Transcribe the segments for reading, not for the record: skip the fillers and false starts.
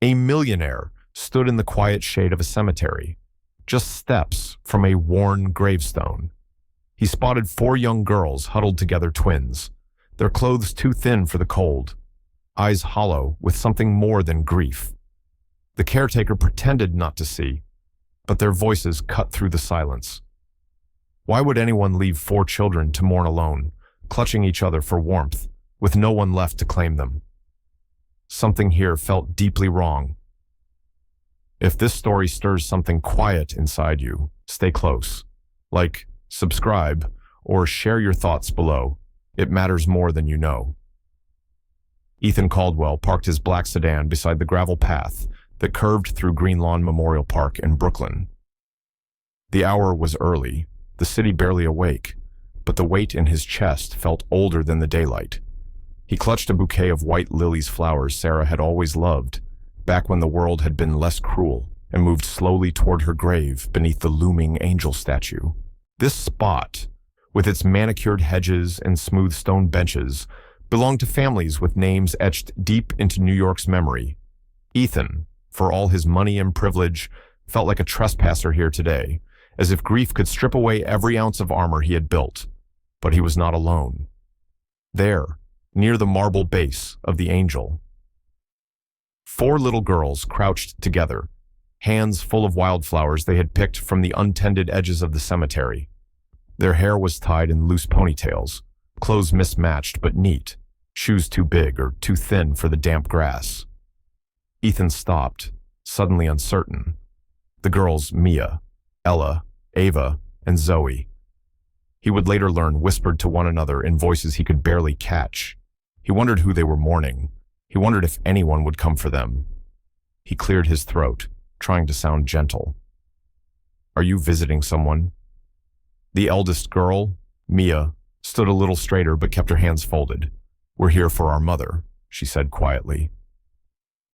A millionaire stood in the quiet shade of a cemetery, just steps from a worn gravestone. He spotted 4 young girls huddled together, twins, their clothes too thin for the cold, eyes hollow with something more than grief. The caretaker pretended not to see, but their voices cut through the silence. Why would anyone leave 4 children to mourn alone, clutching each other for warmth, with no one left to claim them? Something here felt deeply wrong. If this story stirs something quiet inside you, stay close. Like, subscribe, or share your thoughts below. It matters more than you know. Ethan Caldwell parked his black sedan beside the gravel path that curved through Greenlawn Memorial Park in Brooklyn. The hour was early, the city barely awake, but the weight in his chest felt older than the daylight. He clutched a bouquet of white lilies, flowers Sarah had always loved, back when the world had been less cruel, and moved slowly toward her grave beneath the looming angel statue. This spot, with its manicured hedges and smooth stone benches, belonged to families with names etched deep into New York's memory. Ethan, for all his money and privilege, felt like a trespasser here today, as if grief could strip away every ounce of armor he had built. But he was not alone. There, near the marble base of the angel, 4 little girls crouched together, hands full of wildflowers they had picked from the untended edges of the cemetery. Their hair was tied in loose ponytails, clothes mismatched but neat, shoes too big or too thin for the damp grass. Ethan stopped, suddenly uncertain. The girls, Mia, Ella, Ava, and Zoe. He would later learn whispered to one another in voices he could barely catch. He wondered who they were mourning. He wondered if anyone would come for them. He cleared his throat, trying to sound gentle. "Are you visiting someone?" The eldest girl, Mia, stood a little straighter but kept her hands folded. "We're here for our mother," she said quietly.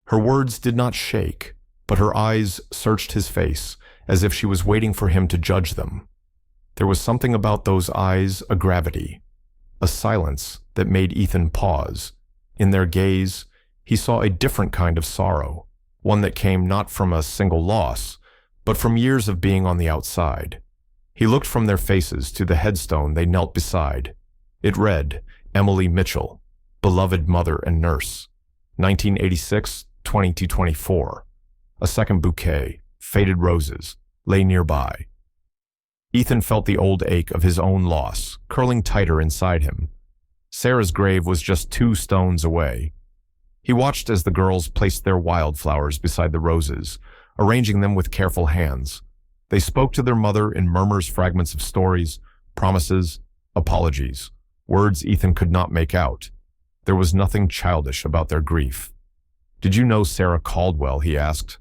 Her words did not shake, but her eyes searched his face as if she was waiting for him to judge them. There was something about those eyes, a gravity, a silence that made Ethan pause. In their gaze, he saw a different kind of sorrow, one that came not from a single loss, but from years of being on the outside. He looked from their faces to the headstone they knelt beside. It read, Emily Mitchell, beloved mother and nurse, 1986-2024. A second bouquet, faded roses, lay nearby. Ethan felt the old ache of his own loss, curling tighter inside him. Sarah's grave was just 2 stones away. He watched as the girls placed their wildflowers beside the roses, arranging them with careful hands. They spoke to their mother in murmurs, fragments of stories, promises, apologies, words Ethan could not make out. There was nothing childish about their grief. "Did you know Sarah Caldwell?" he asked.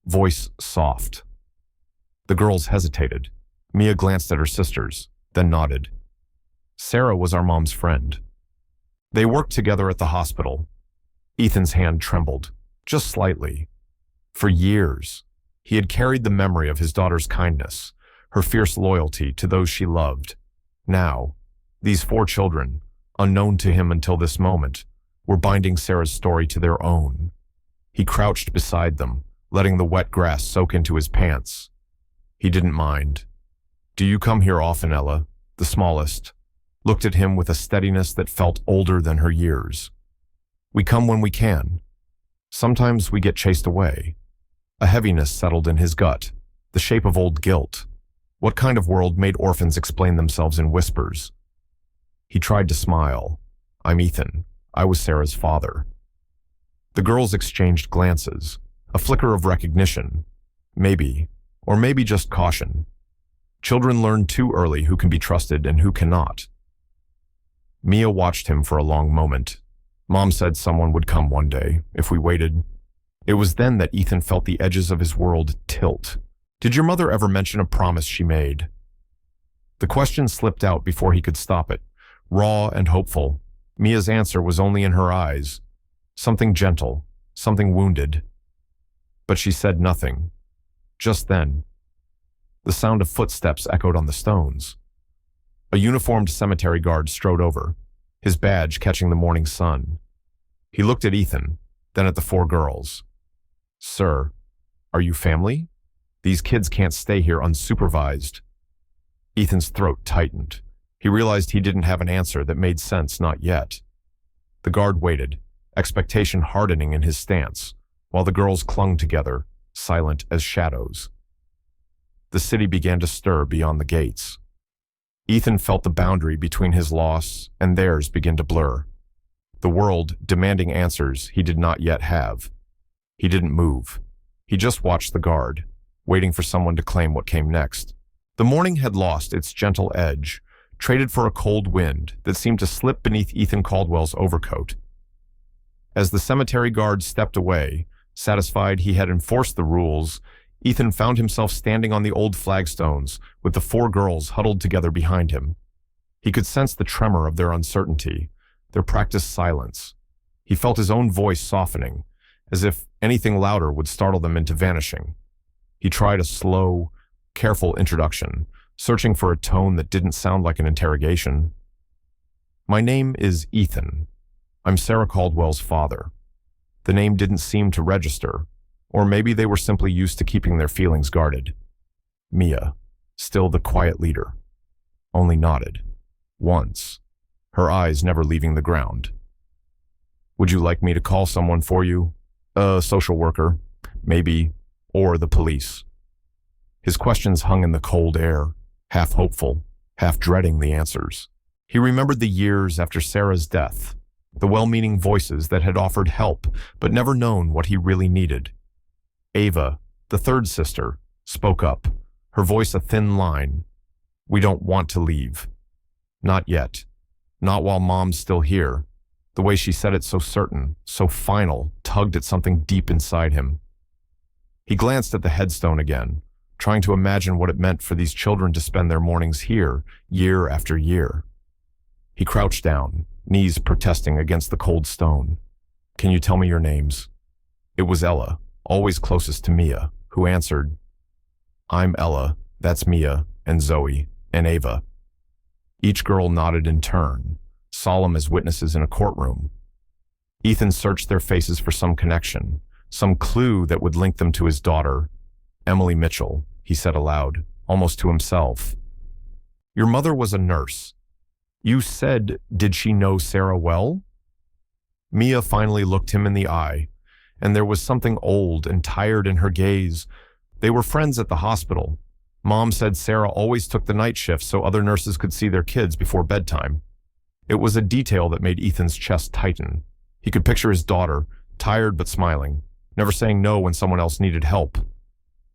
Voice soft. The girls hesitated. Mia glanced at her sisters, then nodded. "Sarah was our mom's friend. They worked together at the hospital." Ethan's hand trembled, just slightly. For years, he had carried the memory of his daughter's kindness, her fierce loyalty to those she loved. Now, these 4 children, unknown to him until this moment, were binding Sarah's story to their own. He crouched beside them, letting the wet grass soak into his pants. He didn't mind. "Do you come here often?" Ella, the smallest, looked at him with a steadiness that felt older than her years. "We come when we can. Sometimes we get chased away." A heaviness settled in his gut, the shape of old guilt. What kind of world made orphans explain themselves in whispers? He tried to smile. "I'm Ethan. I was Sarah's father." The girls exchanged glances, a flicker of recognition. Maybe, or maybe just caution. Children learn too early who can be trusted and who cannot. Mia watched him for a long moment. "Mom said someone would come one day, if we waited." It was then that Ethan felt the edges of his world tilt. "Did your mother ever mention a promise she made?" The question slipped out before he could stop it, raw and hopeful. Mia's answer was only in her eyes. Something gentle, something wounded. But she said nothing. Just then, the sound of footsteps echoed on the stones. A uniformed cemetery guard strode over, his badge catching the morning sun. He looked at Ethan, then at the 4 girls. "Sir, are you family? These kids can't stay here unsupervised." Ethan's throat tightened. He realized he didn't have an answer that made sense, not yet. The guard waited, expectation hardening in his stance, while the girls clung together, silent as shadows. The city began to stir beyond the gates. Ethan felt the boundary between his loss and theirs begin to blur. The world demanding answers he did not yet have. He didn't move. He just watched the guard, waiting for someone to claim what came next. The morning had lost its gentle edge, traded for a cold wind that seemed to slip beneath Ethan Caldwell's overcoat. As the cemetery guard stepped away, satisfied he had enforced the rules, Ethan found himself standing on the old flagstones with the four girls huddled together behind him. He could sense the tremor of their uncertainty, their practiced silence. He felt his own voice softening, as if anything louder would startle them into vanishing. He tried a slow, careful introduction, searching for a tone that didn't sound like an interrogation. "My name is Ethan. I'm Sarah Caldwell's father." The name didn't seem to register, or maybe they were simply used to keeping their feelings guarded. Mia, still the quiet leader, only nodded. Once, her eyes never leaving the ground. "Would you like me to call someone for you? A social worker, maybe, or the police?" His questions hung in the cold air, half hopeful, half dreading the answers. He remembered the years after Sarah's death, the well-meaning voices that had offered help but never known what he really needed. Ava, the third sister, spoke up, her voice a thin line. "We don't want to leave. Not yet. Not while Mom's still here." The way she said it so certain, so final, tugged at something deep inside him. He glanced at the headstone again, trying to imagine what it meant for these children to spend their mornings here, year after year. He crouched down, knees protesting against the cold stone. "Can you tell me your names?" It was Ella, always closest to Mia, who answered. "I'm Ella, that's Mia, and Zoe, and Ava." Each girl nodded in turn, solemn as witnesses in a courtroom. Ethan searched their faces for some connection, some clue that would link them to his daughter. "Emily Mitchell," he said aloud, almost to himself. "Your mother was a nurse. You said, did she know Sarah well?" Mia finally looked him in the eye, and there was something old and tired in her gaze. They were friends at the hospital. Mom said Sarah always took the night shift so other nurses could see their kids before bedtime. It was a detail that made Ethan's chest tighten. He could picture his daughter, tired but smiling, never saying no when someone else needed help.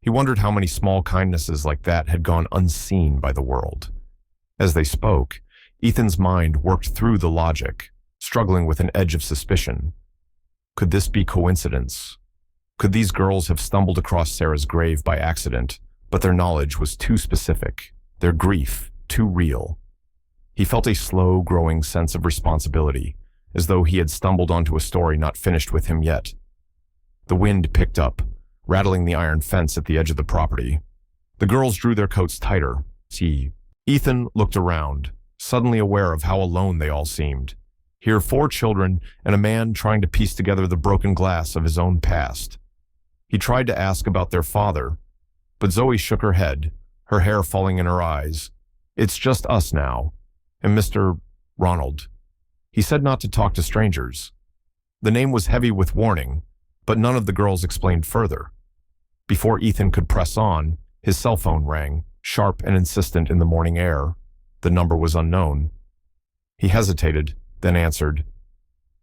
He wondered how many small kindnesses like that had gone unseen by the world. As they spoke, Ethan's mind worked through the logic, struggling with an edge of suspicion. Could this be coincidence? Could these girls have stumbled across Sarah's grave by accident, but their knowledge was too specific, their grief too real? He felt a slow, growing sense of responsibility, as though he had stumbled onto a story not finished with him yet. The wind picked up, rattling the iron fence at the edge of the property. The girls drew their coats tighter. Ethan looked around, suddenly aware of how alone they all seemed. Here 4 children and a man trying to piece together the broken glass of his own past. He tried to ask about their father, but Zoe shook her head, her hair falling in her eyes. "It's just us now, and Mr. Ronald." He said not to talk to strangers. The name was heavy with warning, but none of the girls explained further. Before Ethan could press on, his cell phone rang, sharp and insistent in the morning air. The number was unknown. He hesitated, then answered.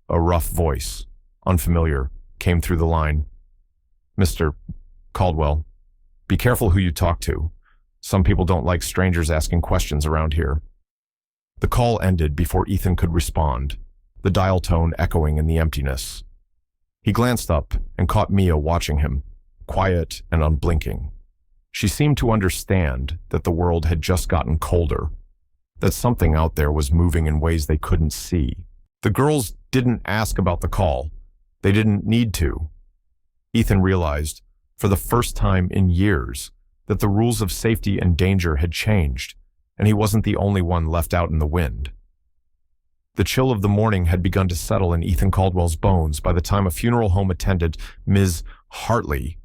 A rough voice, unfamiliar, came through the line. "Mr. Caldwell, be careful who you talk to. Some people don't like strangers asking questions around here." The call ended before Ethan could respond, the dial tone echoing in the emptiness. He glanced up and caught Mia watching him, quiet and unblinking. She seemed to understand that the world had just gotten colder, that something out there was moving in ways they couldn't see. The girls didn't ask about the call. They didn't need to. Ethan realized, for the first time in years, that the rules of safety and danger had changed, and he wasn't the only one left out in the wind. The chill of the morning had begun to settle in Ethan Caldwell's bones by the time a funeral home attendant, Ms. Hartley.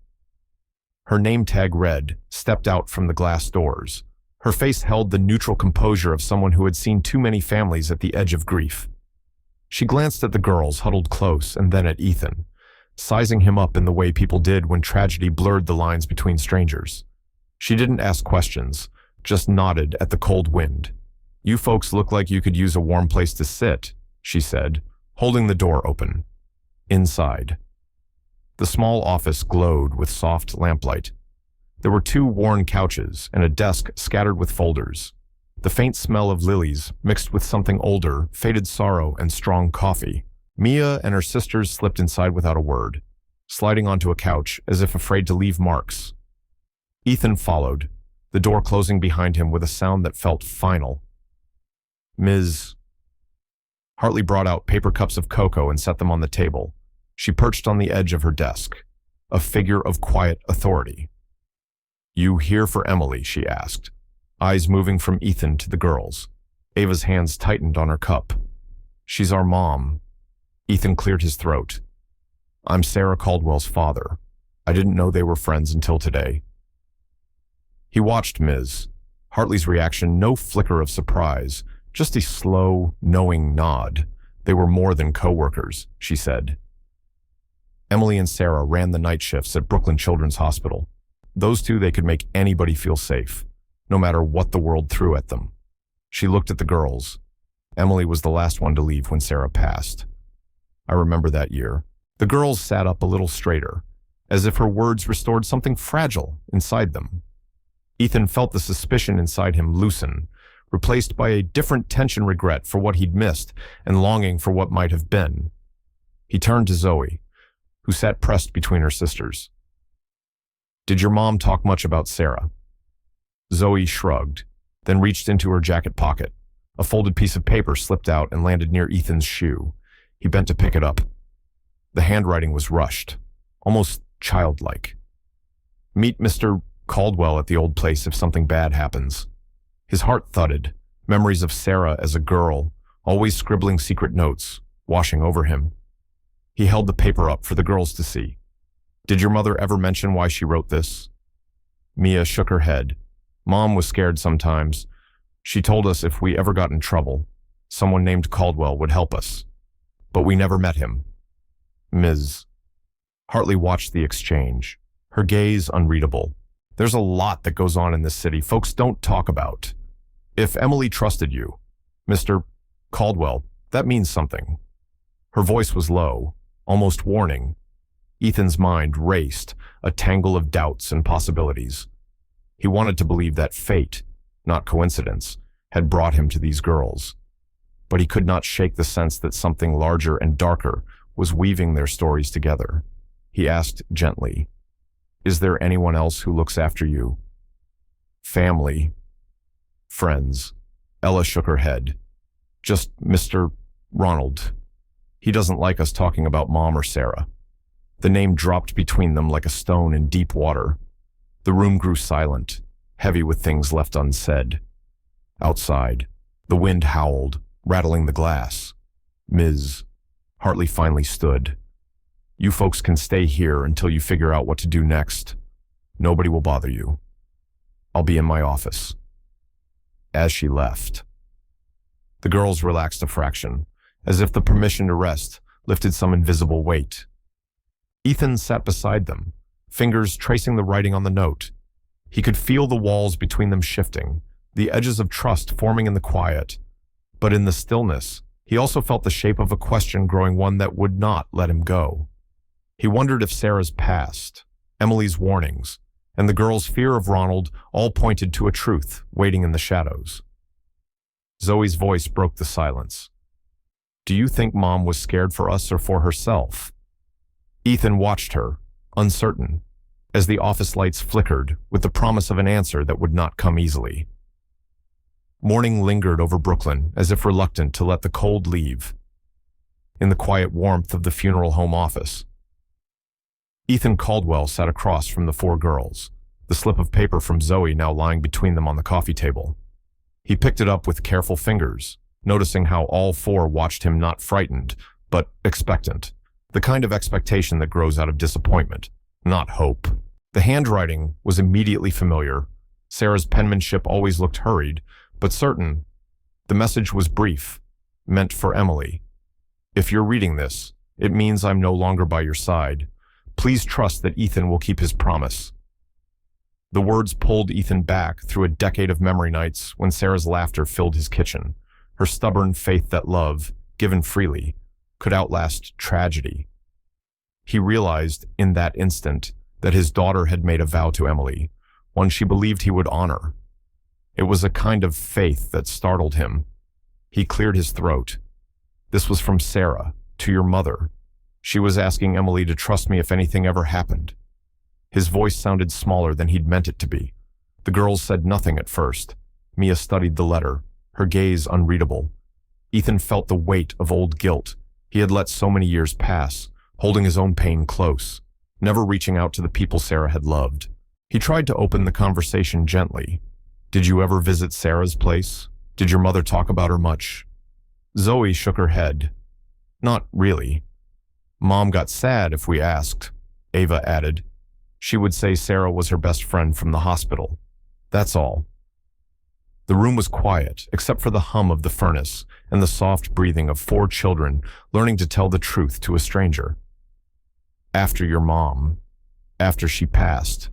Her name tag read, stepped out from the glass doors. Her face held the neutral composure of someone who had seen too many families at the edge of grief. She glanced at the girls huddled close and then at Ethan, sizing him up in the way people did when tragedy blurred the lines between strangers. She didn't ask questions, just nodded at the cold wind. "You folks look like you could use a warm place to sit," she said, holding the door open. Inside. The small office glowed with soft lamplight. There were 2 worn couches and a desk scattered with folders. The faint smell of lilies, mixed with something older, faded sorrow, and strong coffee. Mia and her sisters slipped inside without a word, sliding onto a couch as if afraid to leave marks. Ethan followed, the door closing behind him with a sound that felt final. "Ms." Hartley brought out paper cups of cocoa and set them on the table. She perched on the edge of her desk, a figure of quiet authority. "You here for Emily?" she asked, eyes moving from Ethan to the girls. Ava's hands tightened on her cup. "She's our mom." Ethan cleared his throat. "I'm Sarah Caldwell's father. I didn't know they were friends until today." He watched Ms. Hartley's reaction, no flicker of surprise, just a slow, knowing nod. "They were more than co-workers," she said. Emily and Sarah ran the night shifts at Brooklyn Children's Hospital. Those 2, they could make anybody feel safe, no matter what the world threw at them. She looked at the girls. Emily was the last one to leave when Sarah passed. "I remember that year." The girls sat up a little straighter, as if her words restored something fragile inside them. Ethan felt the suspicion inside him loosen, replaced by a different tension, regret for what he'd missed and longing for what might have been. He turned to Zoe, who sat pressed between her sisters. "Did your mom talk much about Sarah?" Zoe shrugged, then reached into her jacket pocket. A folded piece of paper slipped out and landed near Ethan's shoe. He bent to pick it up. The handwriting was rushed, almost childlike. "Meet Mr. Caldwell at the old place if something bad happens." His heart thudded, memories of Sarah as a girl, always scribbling secret notes, washing over him. He held the paper up for the girls to see. "Did your mother ever mention why she wrote this?" Mia shook her head. "Mom was scared sometimes. She told us if we ever got in trouble, someone named Caldwell would help us. But we never met him." Ms. Hartley watched the exchange, her gaze unreadable. "There's a lot that goes on in this city folks don't talk about. If Emily trusted you, Mr. Caldwell, that means something." Her voice was low, almost warning. Ethan's mind raced, a tangle of doubts and possibilities. He wanted to believe that fate, not coincidence, had brought him to these girls. But he could not shake the sense that something larger and darker was weaving their stories together. He asked gently, "Is there anyone else who looks after you?" "Family. Friends." Ella shook her head. "Just Mr. Ronald. He doesn't like us talking about Mom or Sarah." The name dropped between them like a stone in deep water. The room grew silent, heavy with things left unsaid. Outside, the wind howled, rattling the glass. "Ms." Hartley finally stood. "You folks can stay here until you figure out what to do next. Nobody will bother you. I'll be in my office." As she left, the girls relaxed a fraction, as if the permission to rest lifted some invisible weight. Ethan sat beside them, fingers tracing the writing on the note. He could feel the walls between them shifting, the edges of trust forming in the quiet. But in the stillness, he also felt the shape of a question growing, one that would not let him go. He wondered if Sarah's past, Emily's warnings, and the girl's fear of Ronald all pointed to a truth waiting in the shadows. Zoe's voice broke the silence. "Do you think Mom was scared for us or for herself?" Ethan watched her, uncertain, as the office lights flickered with the promise of an answer that would not come easily. Morning lingered over Brooklyn as if reluctant to let the cold leave. In the quiet warmth of the funeral home office, Ethan Caldwell sat across from the 4 girls, the slip of paper from Zoe now lying between them on the coffee table. He picked it up with careful fingers, noticing how all 4 watched him, not frightened, but expectant, the kind of expectation that grows out of disappointment, not hope. The handwriting was immediately familiar. Sarah's penmanship always looked hurried, but certain. The message was brief, meant for Emily. If you're reading this, it means I'm no longer by your side. Please trust that Ethan will keep his promise. The words pulled Ethan back through a decade of memory nights when Sarah's laughter filled his kitchen, her stubborn faith that love, given freely, could outlast tragedy. He realized in that instant that his daughter had made a vow to Emily, one she believed he would honor. It was a kind of faith that startled him. He cleared his throat. This was from Sarah, to your mother. She was asking Emily to trust me if anything ever happened. His voice sounded smaller than he'd meant it to be. The girls said nothing at first. Mia studied the letter, her gaze unreadable. Ethan felt the weight of old guilt. He had let so many years pass, holding his own pain close, never reaching out to the people Sarah had loved. He tried to open the conversation gently. Did you ever visit Sarah's place? Did your mother talk about her much? Zoe shook her head. Not really. Mom got sad if we asked, Ava added. She would say Sarah was her best friend from the hospital. That's all. The room was quiet, except for the hum of the furnace and the soft breathing of 4 children learning to tell the truth to a stranger. After your mom, after she passed,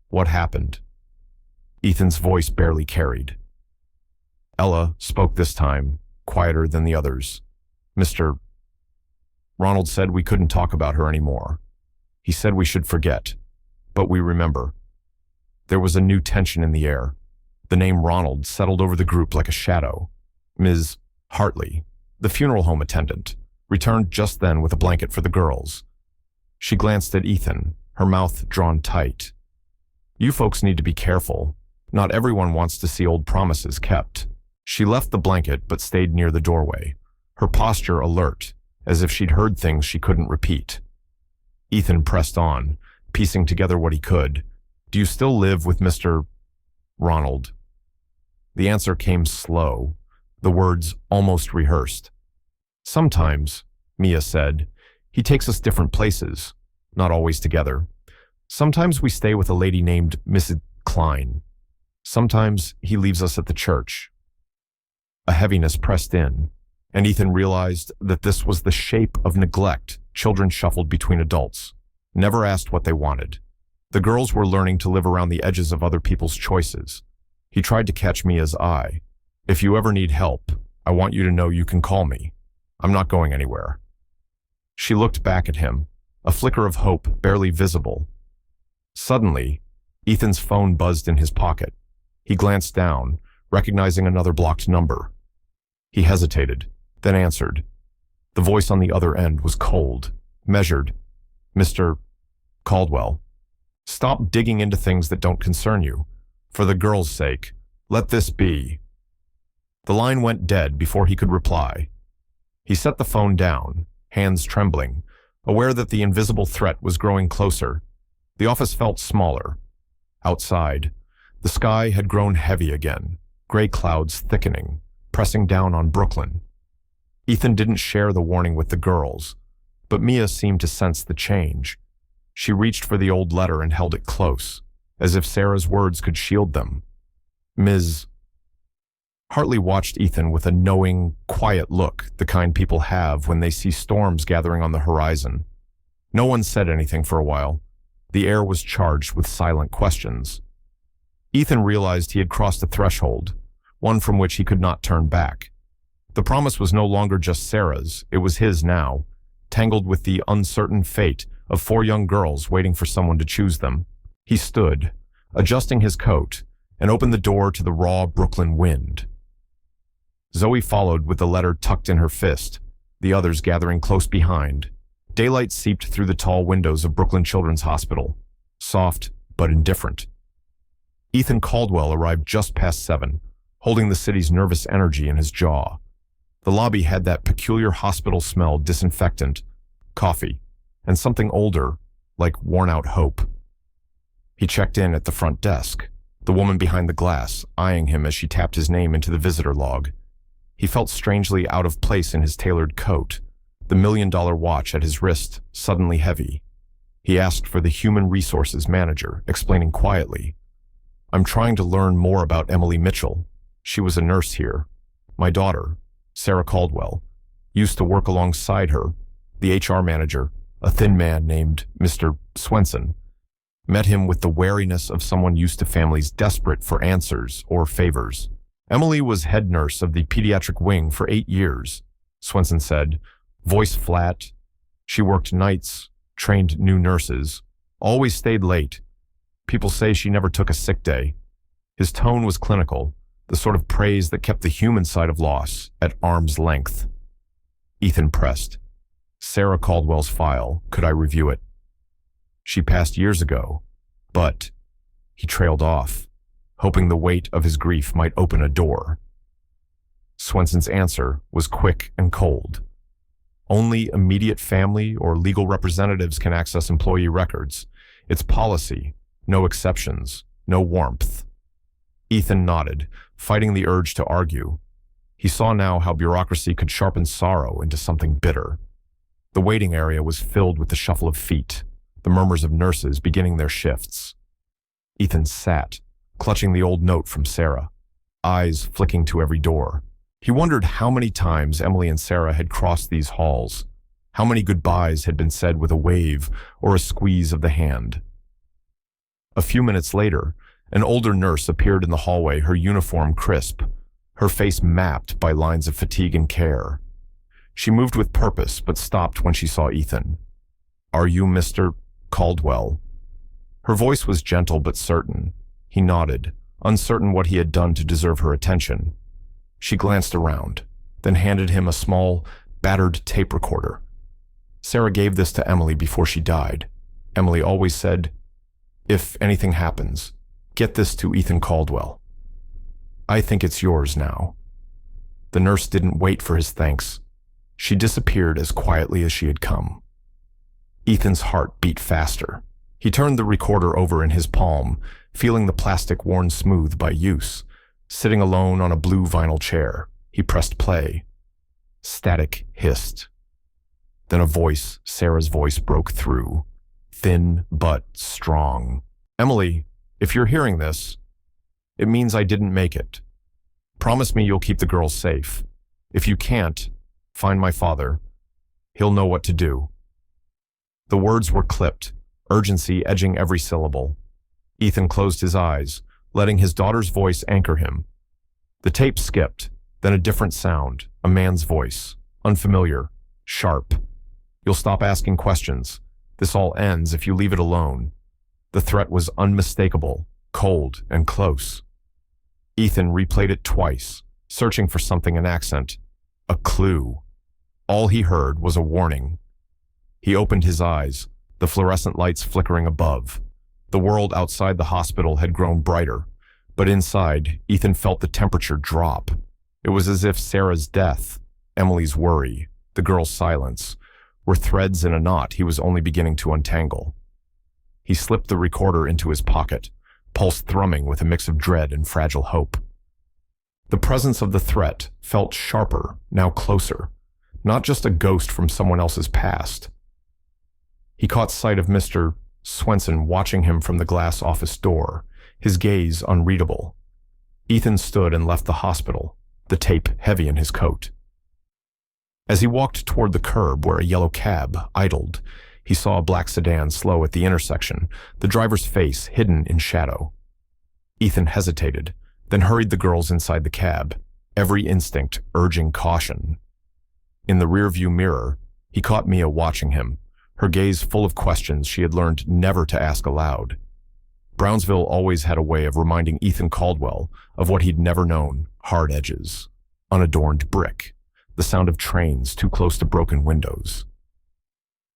what happened? Ethan's voice barely carried. Ella spoke this time, quieter than the others. Mr. Ronald said we couldn't talk about her anymore. He said we should forget, but we remember. There was a new tension in the air. The name Ronald settled over the group like a shadow. Ms. Hartley, the funeral home attendant, returned just then with a blanket for the girls. She glanced at Ethan, her mouth drawn tight. You folks need to be careful. Not everyone wants to see old promises kept. She left the blanket but stayed near the doorway, her posture alert, as if she'd heard things she couldn't repeat. Ethan pressed on, piecing together what he could. Do you still live with Mr. Ronald? The answer came slow, the words almost rehearsed. Sometimes, Mia said, he takes us different places, not always together. Sometimes we stay with a lady named Mrs. Klein. Sometimes he leaves us at the church. A heaviness pressed in, and Ethan realized that this was the shape of neglect children shuffled between adults, never asked what they wanted. The girls were learning to live around the edges of other people's choices. He tried to catch Mia's eye. If you ever need help, I want you to know you can call me. I'm not going anywhere. She looked back at him, a flicker of hope barely visible. Suddenly, Ethan's phone buzzed in his pocket. He glanced down, recognizing another blocked number. He hesitated, then answered. The voice on the other end was cold, measured. Mr. Caldwell, stop digging into things that don't concern you. For the girl's sake, let this be. The line went dead before he could reply. He set the phone down, hands trembling, aware that the invisible threat was growing closer. The office felt smaller. Outside, the sky had grown heavy again, gray clouds thickening, pressing down on Brooklyn. Ethan didn't share the warning with the girls, but Mia seemed to sense the change. She reached for the old letter and held it close, as if Sarah's words could shield them. Ms. Hartley watched Ethan with a knowing, quiet look, the kind people have when they see storms gathering on the horizon. No one said anything for a while. The air was charged with silent questions. Ethan realized he had crossed a threshold, one from which he could not turn back. The promise was no longer just Sarah's, it was his now, tangled with the uncertain fate of 4 young girls waiting for someone to choose them. He stood, adjusting his coat, and opened the door to the raw Brooklyn wind. Zoe followed with the letter tucked in her fist, the others gathering close behind. Daylight seeped through the tall windows of Brooklyn Children's Hospital, soft but indifferent. Ethan Caldwell arrived just past 7, holding the city's nervous energy in his jaw. The lobby had that peculiar hospital smell, disinfectant, coffee, and something older, like worn-out hope. He checked in at the front desk, the woman behind the glass eyeing him as she tapped his name into the visitor log. He felt strangely out of place in his tailored coat, the $1 million watch at his wrist suddenly heavy. He asked for the human resources manager, explaining quietly, "I'm trying to learn more about Emily Mitchell. She was a nurse here. My daughter, Sarah Caldwell, used to work alongside her. The HR manager, a thin man named Mr. Swenson, met him with the wariness of someone used to families desperate for answers or favors. Emily was head nurse of the pediatric wing for 8 years, Swenson said, voice flat. She worked nights, trained new nurses, always stayed late. People say she never took a sick day." His tone was clinical, the sort of praise that kept the human side of loss at arm's length. Ethan pressed. "Sarah Caldwell's file, could I review it?" "She passed years ago, but..." He trailed off, hoping the weight of his grief might open a door. Swenson's answer was quick and cold. "Only immediate family or legal representatives can access employee records. It's policy, no exceptions, no warmth." Ethan nodded, fighting the urge to argue. He saw now how bureaucracy could sharpen sorrow into something bitter. The waiting area was filled with the shuffle of feet, the murmurs of nurses beginning their shifts. Ethan sat, clutching the old note from Sarah, eyes flicking to every door. He wondered how many times Emily and Sarah had crossed these halls, how many goodbyes had been said with a wave or a squeeze of the hand. A few minutes later, an older nurse appeared in the hallway, her uniform crisp, her face mapped by lines of fatigue and care. She moved with purpose, but stopped when she saw Ethan. "Are you Mr. Caldwell?" Her voice was gentle but certain. He nodded, uncertain what he had done to deserve her attention. She glanced around, then handed him a small, battered tape recorder. "Sarah gave this to Emily before she died. Emily always said, 'If anything happens, get this to Ethan Caldwell.' I think it's yours now." The nurse didn't wait for his thanks. She disappeared as quietly as she had come. Ethan's heart beat faster. He turned the recorder over in his palm, feeling the plastic worn smooth by use. Sitting alone on a blue vinyl chair, he pressed play. Static hissed. Then a voice, Sarah's voice, broke through, thin but strong. "Emily, if you're hearing this, it means I didn't make it. Promise me you'll keep the girls safe. If you can't, find my father. He'll know what to do." The words were clipped, urgency edging every syllable. Ethan closed his eyes, letting his daughter's voice anchor him. The tape skipped, then a different sound, a man's voice, unfamiliar, sharp. "You'll stop asking questions. This all ends if you leave it alone." The threat was unmistakable, cold and close. Ethan replayed it twice, searching for something in accent, a clue. All he heard was a warning. He opened his eyes, the fluorescent lights flickering above. The world outside the hospital had grown brighter, but inside, Ethan felt the temperature drop. It was as if Sarah's death, Emily's worry, the girl's silence, were threads in a knot he was only beginning to untangle. He slipped the recorder into his pocket, pulse thrumming with a mix of dread and fragile hope. The presence of the threat felt sharper, now closer, not just a ghost from someone else's past. He caught sight of Mr. Swenson watching him from the glass office door, his gaze unreadable. Ethan stood and left the hospital, the tape heavy in his coat. As he walked toward the curb where a yellow cab idled, he saw a black sedan slow at the intersection, the driver's face hidden in shadow. Ethan hesitated, then hurried the girls inside the cab, every instinct urging caution. In the rearview mirror, he caught Mia watching him, her gaze full of questions she had learned never to ask aloud. Brownsville always had a way of reminding Ethan Caldwell of what he'd never known: hard edges, unadorned brick, the sound of trains too close to broken windows.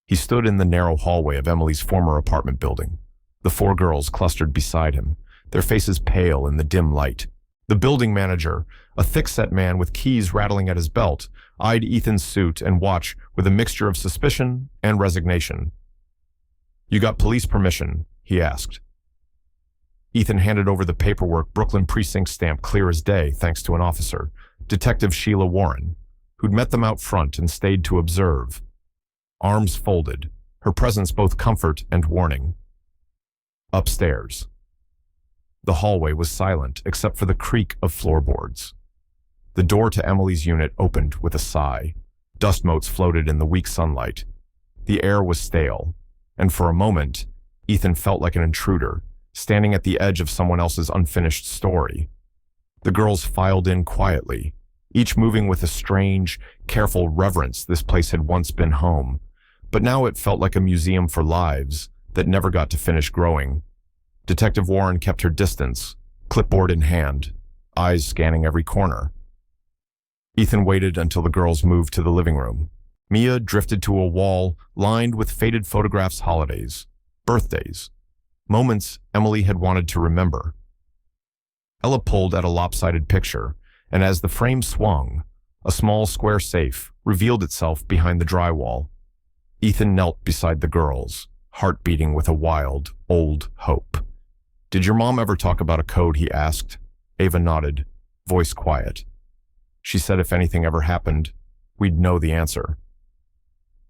He stood in the narrow hallway of Emily's former apartment building, the 4 girls clustered beside him, their faces pale in the dim light. The building manager, a thick-set man with keys rattling at his belt, eyed Ethan's suit and watch with a mixture of suspicion and resignation. "You got police permission?" he asked. Ethan handed over the paperwork, Brooklyn precinct stamp clear as day thanks to an officer, Detective Sheila Warren, who'd met them out front and stayed to observe. Arms folded, her presence both comfort and warning. Upstairs. The hallway was silent except for the creak of floorboards. The door to Emily's unit opened with a sigh. Dust motes floated in the weak sunlight. The air was stale, and for a moment, Ethan felt like an intruder, standing at the edge of someone else's unfinished story. The girls filed in quietly, each moving with a strange, careful reverence. This place had once been home, but now it felt like a museum for lives that never got to finish growing. Detective Warren kept her distance, clipboard in hand, eyes scanning every corner. Ethan waited until the girls moved to the living room. Mia drifted to a wall lined with faded photographs, holidays, birthdays, moments Emily had wanted to remember. Ella pulled at a lopsided picture, and as the frame swung, a small square safe revealed itself behind the drywall. Ethan knelt beside the girls, heart beating with a wild, old hope. "Did your mom ever talk about a code?" he asked. Ava nodded, voice quiet. "She said if anything ever happened, we'd know the answer."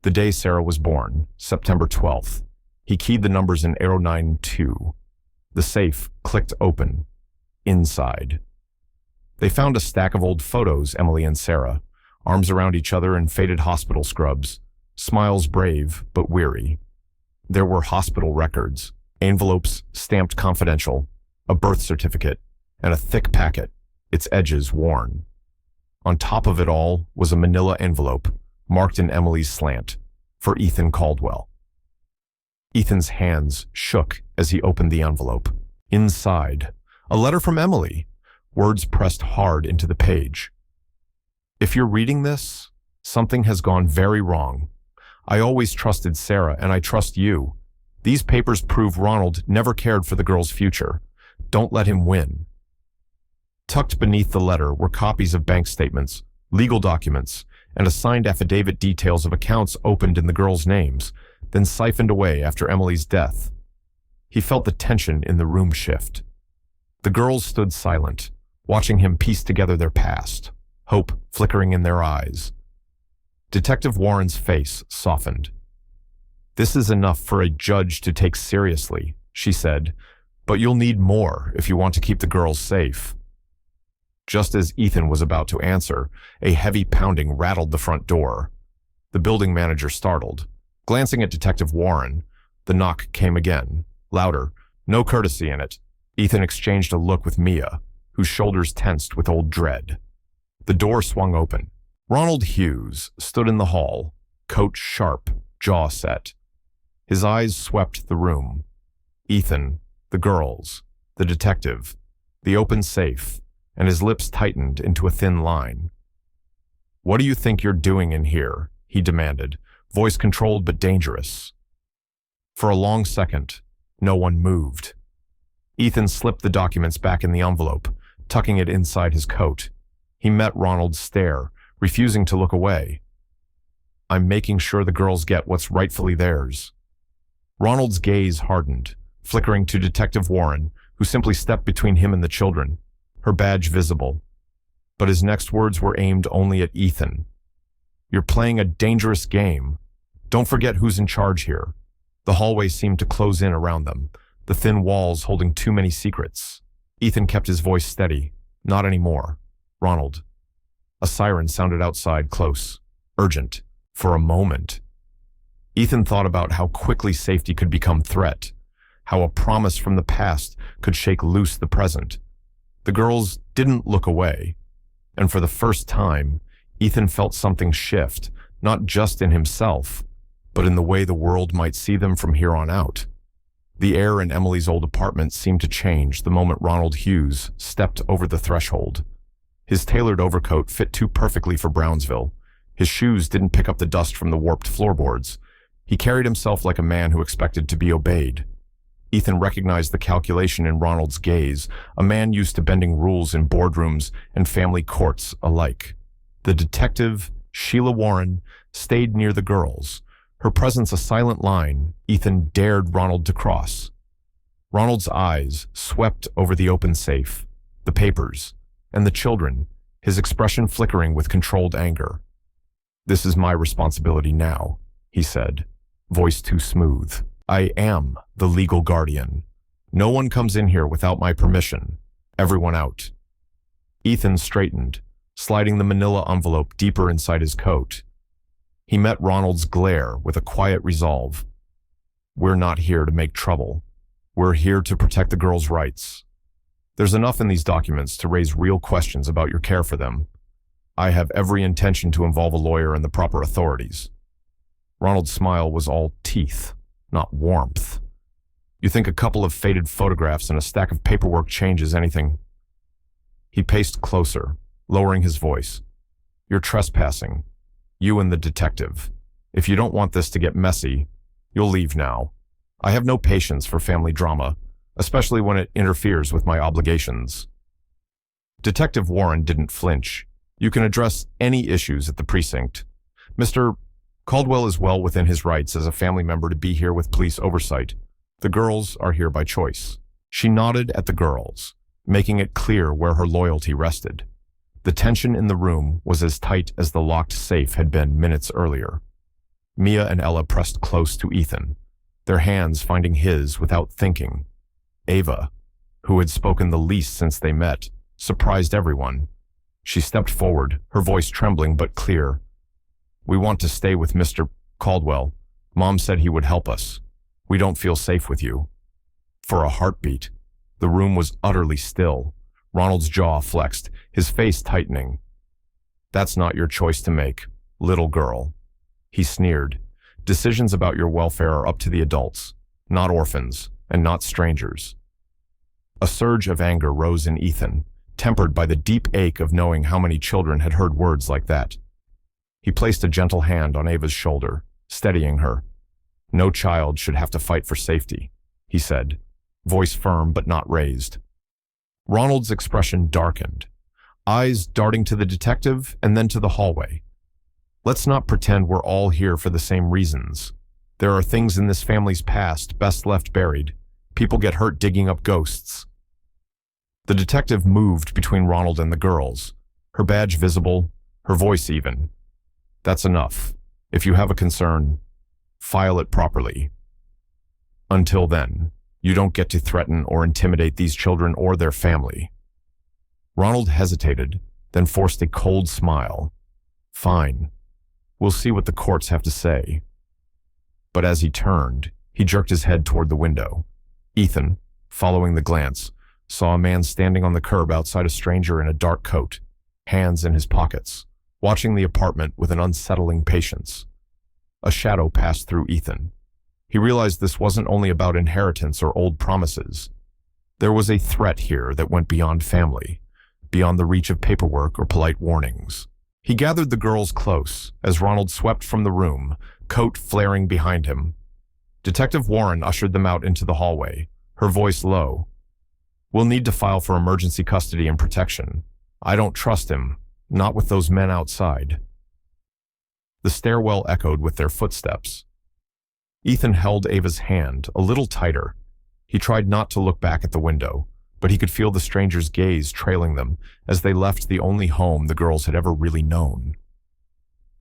The day Sarah was born, September 12th, he keyed the numbers in 092. The safe clicked open. Inside. They found a stack of old photos, Emily and Sarah, arms around each other in faded hospital scrubs, smiles brave but weary. There were hospital records, envelopes stamped confidential, a birth certificate, and a thick packet, its edges worn. On top of it all was a manila envelope, marked in Emily's slant, for Ethan Caldwell. Ethan's hands shook as he opened the envelope. Inside, a letter from Emily, words pressed hard into the page. "If you're reading this, something has gone very wrong. I always trusted Sarah, and I trust you. These papers prove Ronald never cared for the girl's future. Don't let him win." Tucked beneath the letter were copies of bank statements, legal documents, and a signed affidavit details of accounts opened in the girls' names, then siphoned away after Emily's death. He felt the tension in the room shift. The girls stood silent, watching him piece together their past, hope flickering in their eyes. Detective Warren's face softened. "This is enough for a judge to take seriously," she said, "but you'll need more if you want to keep the girls safe." Just as Ethan was about to answer, a heavy pounding rattled the front door. The building manager startled. Glancing at Detective Warren, the knock came again, louder, no courtesy in it. Ethan exchanged a look with Mia, whose shoulders tensed with old dread. The door swung open. Ronald Hughes stood in the hall, coat sharp, jaw set. His eyes swept the room. Ethan, the girls, the detective, the open safe, and his lips tightened into a thin line. "What do you think you're doing in here?" he demanded, voice controlled but dangerous. For a long second, no one moved. Ethan slipped the documents back in the envelope, tucking it inside his coat. He met Ronald's stare, refusing to look away. "I'm making sure the girls get what's rightfully theirs." Ronald's gaze hardened, flickering to Detective Warren, who simply stepped between him and the children, her badge visible. But his next words were aimed only at Ethan. "You're playing a dangerous game. Don't forget who's in charge here." The hallway seemed to close in around them, the thin walls holding too many secrets. Ethan kept his voice steady. "Not anymore. Ronald." A siren sounded outside, close, urgent. For a moment, Ethan thought about how quickly safety could become threat, how a promise from the past could shake loose the present. The girls didn't look away, and for the first time, Ethan felt something shift, not just in himself, but in the way the world might see them from here on out. The air in Emily's old apartment seemed to change the moment Ronald Hughes stepped over the threshold. His tailored overcoat fit too perfectly for Brownsville. His shoes didn't pick up the dust from the warped floorboards. He carried himself like a man who expected to be obeyed. Ethan recognized the calculation in Ronald's gaze, a man used to bending rules in boardrooms and family courts alike. The detective, Sheila Warren, stayed near the girls, her presence a silent line Ethan dared Ronald to cross. Ronald's eyes swept over the open safe, the papers, and the children, his expression flickering with controlled anger. "This is my responsibility now," he said. voice too smooth. I am the legal guardian. No one comes in here without my permission. Everyone out. Ethan straightened, sliding the manila envelope deeper inside his coat. He met Ronald's glare with a quiet resolve. We're not here to make trouble. We're here to protect the girls' rights. There's enough in these documents to raise real questions about your care for them. I have every intention to involve a lawyer and the proper authorities. Ronald's smile was all teeth, not warmth. You think a couple of faded photographs and a stack of paperwork changes anything? He paced closer, lowering his voice. You're trespassing. You and the detective. If you don't want this to get messy, you'll leave now. I have no patience for family drama, especially when it interferes with my obligations. Detective Warren didn't flinch. You can address any issues at the precinct. Mr. Caldwell is well within his rights as a family member to be here with police oversight. The girls are here by choice. She nodded at the girls, making it clear where her loyalty rested. The tension in the room was as tight as the locked safe had been minutes earlier. Mia and Ella pressed close to Ethan, their hands finding his without thinking. Ava, who had spoken the least since they met, surprised everyone. She stepped forward, her voice trembling but clear. We want to stay with Mr. Caldwell. Mom said he would help us. We don't feel safe with you. For a heartbeat, the room was utterly still. Ronald's jaw flexed, his face tightening. That's not your choice to make, little girl. He sneered. Decisions about your welfare are up to the adults, not orphans, and not strangers. A surge of anger rose in Ethan, tempered by the deep ache of knowing how many children had heard words like that. He placed a gentle hand on Ava's shoulder, steadying her. No child should have to fight for safety, he said, voice firm but not raised. Ronald's expression darkened, eyes darting to the detective and then to the hallway. Let's not pretend we're all here for the same reasons. There are things in this family's past best left buried. People get hurt digging up ghosts. The detective moved between Ronald and the girls, her badge visible, her voice even. That's enough. If you have a concern, file it properly. Until then, you don't get to threaten or intimidate these children or their family. Ronald hesitated, then forced a cold smile. Fine. We'll see what the courts have to say. But as he turned, he jerked his head toward the window. Ethan, following the glance, saw a man standing on the curb outside a stranger in a dark coat, hands in his pockets, watching the apartment with an unsettling patience. A shadow passed through Ethan. He realized this wasn't only about inheritance or old promises. There was a threat here that went beyond family, beyond the reach of paperwork or polite warnings. He gathered the girls close as Ronald swept from the room, coat flaring behind him. Detective Warren ushered them out into the hallway, her voice low. We'll need to file for emergency custody and protection. I don't trust him, not with those men outside. The stairwell echoed with their footsteps. Ethan held Ava's hand a little tighter. He tried not to look back at the window, but he could feel the stranger's gaze trailing them as they left the only home the girls had ever really known.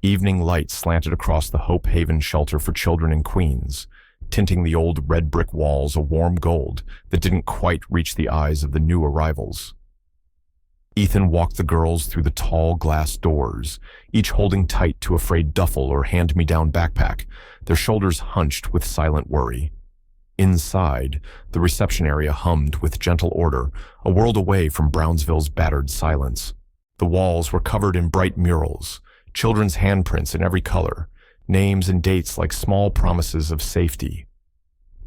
Evening light slanted across the Hope Haven shelter for children in Queens, tinting the old red brick walls a warm gold that didn't quite reach the eyes of the new arrivals. Ethan walked the girls through the tall glass doors, each holding tight to a frayed duffel or hand-me-down backpack, their shoulders hunched with silent worry. Inside, the reception area hummed with gentle order, a world away from Brownsville's battered silence. The walls were covered in bright murals, children's handprints in every color, names and dates like small promises of safety.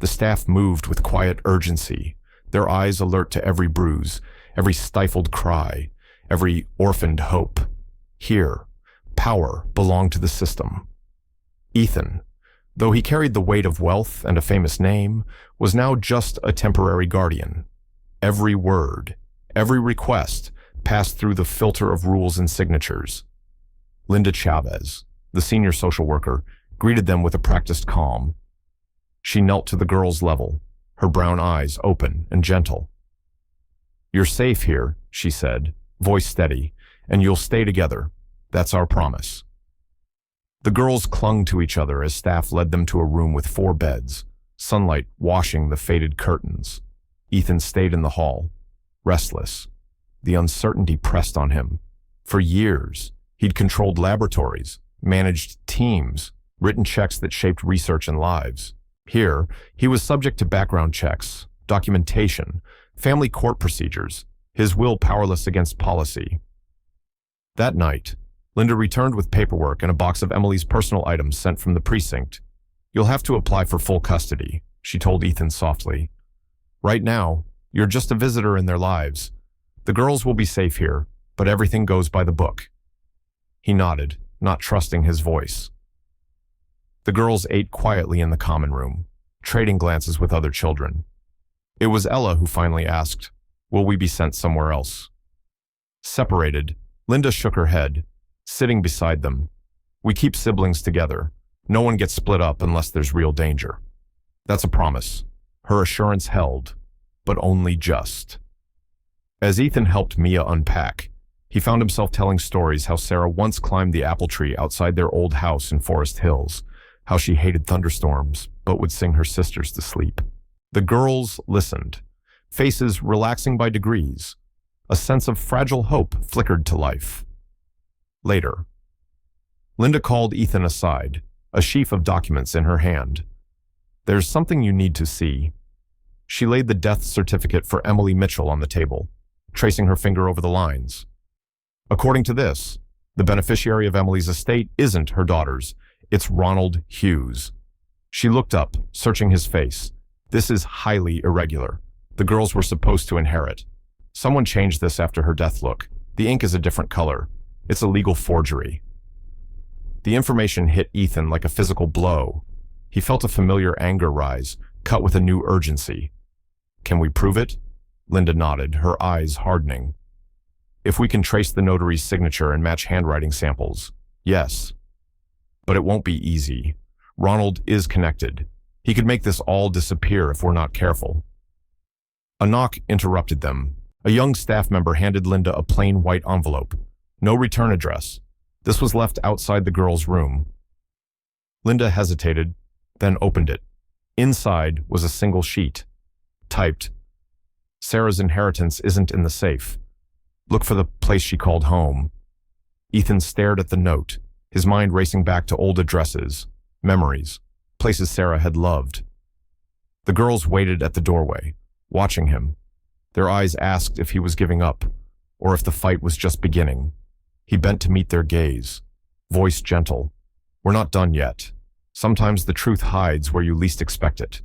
The staff moved with quiet urgency, their eyes alert to every bruise, every stifled cry, every orphaned hope. Here, power belonged to the system. Ethan, though he carried the weight of wealth and a famous name, was now just a temporary guardian. Every word, every request passed through the filter of rules and signatures. Linda Chavez, the senior social worker, greeted them with a practiced calm. She knelt to the girl's level, her brown eyes open and gentle. You're safe here, she said, voice steady, and you'll stay together. That's our promise. The girls clung to each other as staff led them to a room with 4 beds, sunlight washing the faded curtains. Ethan stayed in the hall, restless. The uncertainty pressed on him. For years, he'd controlled laboratories, managed teams, written checks that shaped research and lives. Here, he was subject to background checks, documentation, family court procedures, his will powerless against policy. That night, Linda returned with paperwork and a box of Emily's personal items sent from the precinct. "You'll have to apply for full custody," she told Ethan softly. "Right now, you're just a visitor in their lives. The girls will be safe here, but everything goes by the book." He nodded, not trusting his voice. The girls ate quietly in the common room, trading glances with other children. It was Ella who finally asked, "Will we be sent somewhere else?" Separated, Linda shook her head, sitting beside them. "We keep siblings together. No one gets split up unless there's real danger." That's a promise. Her assurance held, but only just. As Ethan helped Mia unpack, he found himself telling stories how Sarah once climbed the apple tree outside their old house in Forest Hills, how she hated thunderstorms, but would sing her sisters to sleep. The girls listened, faces relaxing by degrees. A sense of fragile hope flickered to life. Later, Linda called Ethan aside, a sheaf of documents in her hand. "There's something you need to see." She laid the death certificate for Emily Mitchell on the table, tracing her finger over the lines. "According to this, the beneficiary of Emily's estate isn't her daughter's, it's Ronald Hughes." She looked up, searching his face. "This is highly irregular. The girls were supposed to inherit. Someone changed this after her death look. The ink is a different color. It's a legal forgery." The information hit Ethan like a physical blow. He felt a familiar anger rise, cut with a new urgency. "Can we prove it?" Linda nodded, her eyes hardening. "If we can trace the notary's signature and match handwriting samples, yes. But it won't be easy. Ronald is connected. He could make this all disappear if we're not careful." A knock interrupted them. A young staff member handed Linda a plain white envelope. No return address. This was left outside the girls' room. Linda hesitated, then opened it. Inside was a single sheet. Typed, "Sarah's inheritance isn't in the safe. Look for the place she called home." Ethan stared at the note, his mind racing back to old addresses, memories, places Sarah had loved. The girls waited at the doorway, watching him. Their eyes asked if he was giving up, or if the fight was just beginning. He bent to meet their gaze, voice gentle. "We're not done yet. Sometimes the truth hides where you least expect it."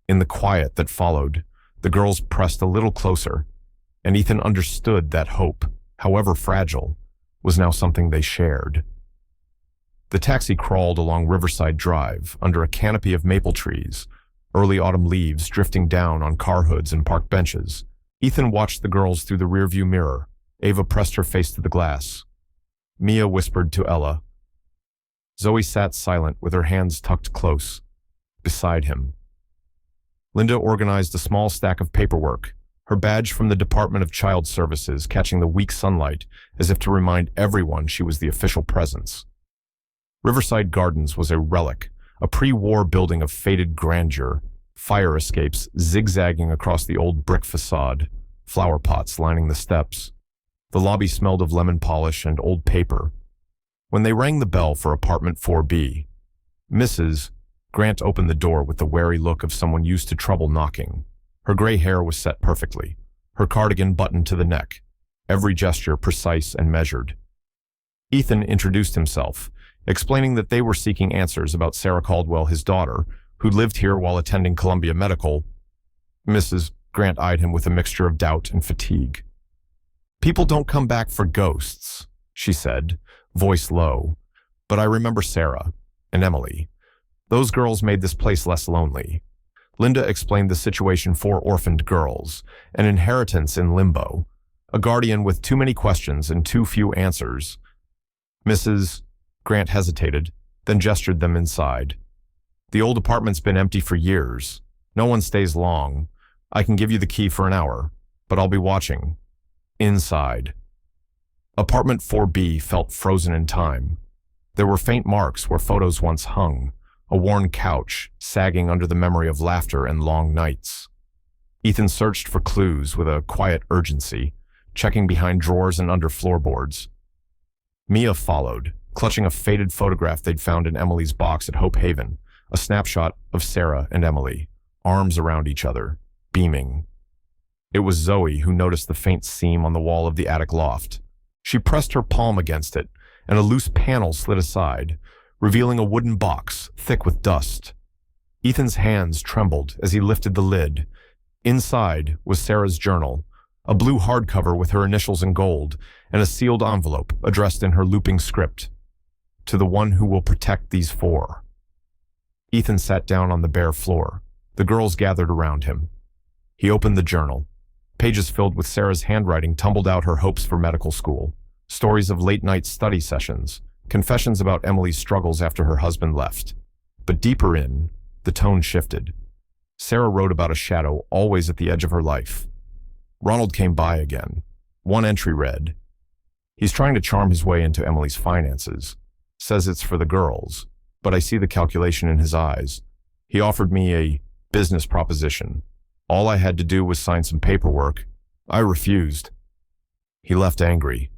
In the quiet that followed, the girls pressed a little closer, and Ethan understood that hope, however fragile, was now something they shared. The taxi crawled along Riverside Drive under a canopy of maple trees, early autumn leaves drifting down on car hoods and park benches. Ethan watched the girls through the rearview mirror. Ava pressed her face to the glass. Mia whispered to Ella. Zoe sat silent with her hands tucked close, beside him. Linda organized a small stack of paperwork, her badge from the Department of Child Services catching the weak sunlight as if to remind everyone she was the official presence. Riverside Gardens was a relic, a pre-war building of faded grandeur, fire escapes zigzagging across the old brick facade, flower pots lining the steps. The lobby smelled of lemon polish and old paper. When they rang the bell for apartment 4B, Mrs. Grant opened the door with the wary look of someone used to trouble knocking. Her gray hair was set perfectly, her cardigan buttoned to the neck, every gesture precise and measured. Ethan introduced himself, explaining that they were seeking answers about Sarah Caldwell, his daughter, who lived here while attending Columbia Medical. Mrs. Grant eyed him with a mixture of doubt and fatigue. "People don't come back for ghosts," she said, voice low. "But I remember Sarah and Emily. Those girls made this place less lonely." Linda explained the situation for orphaned girls, an inheritance in limbo, a guardian with too many questions and too few answers. Mrs. Grant hesitated, then gestured them inside. "The old apartment's been empty for years. No one stays long. I can give you the key for an hour, but I'll be watching. Inside." Apartment 4B felt frozen in time. There were faint marks where photos once hung, a worn couch sagging under the memory of laughter and long nights. Ethan searched for clues with a quiet urgency, checking behind drawers and under floorboards. Mia followed, clutching a faded photograph they'd found in Emily's box at Hope Haven, a snapshot of Sarah and Emily, arms around each other, beaming. It was Zoe who noticed the faint seam on the wall of the attic loft. She pressed her palm against it, and a loose panel slid aside, revealing a wooden box thick with dust. Ethan's hands trembled as he lifted the lid. Inside was Sarah's journal, a blue hardcover with her initials in gold, and a sealed envelope addressed in her looping script. To the one who will protect these four. Ethan sat down on the bare floor. The girls gathered around him. He opened the journal. Pages filled with Sarah's handwriting tumbled out her hopes for medical school. Stories of late-night study sessions, confessions about Emily's struggles after her husband left. But deeper in, the tone shifted. Sarah wrote about a shadow always at the edge of her life. Ronald came by again. One entry read, "He's trying to charm his way into Emily's finances. Says it's for the girls, but I see the calculation in his eyes. He offered me a business proposition. All I had to do was sign some paperwork. I refused." He left angry.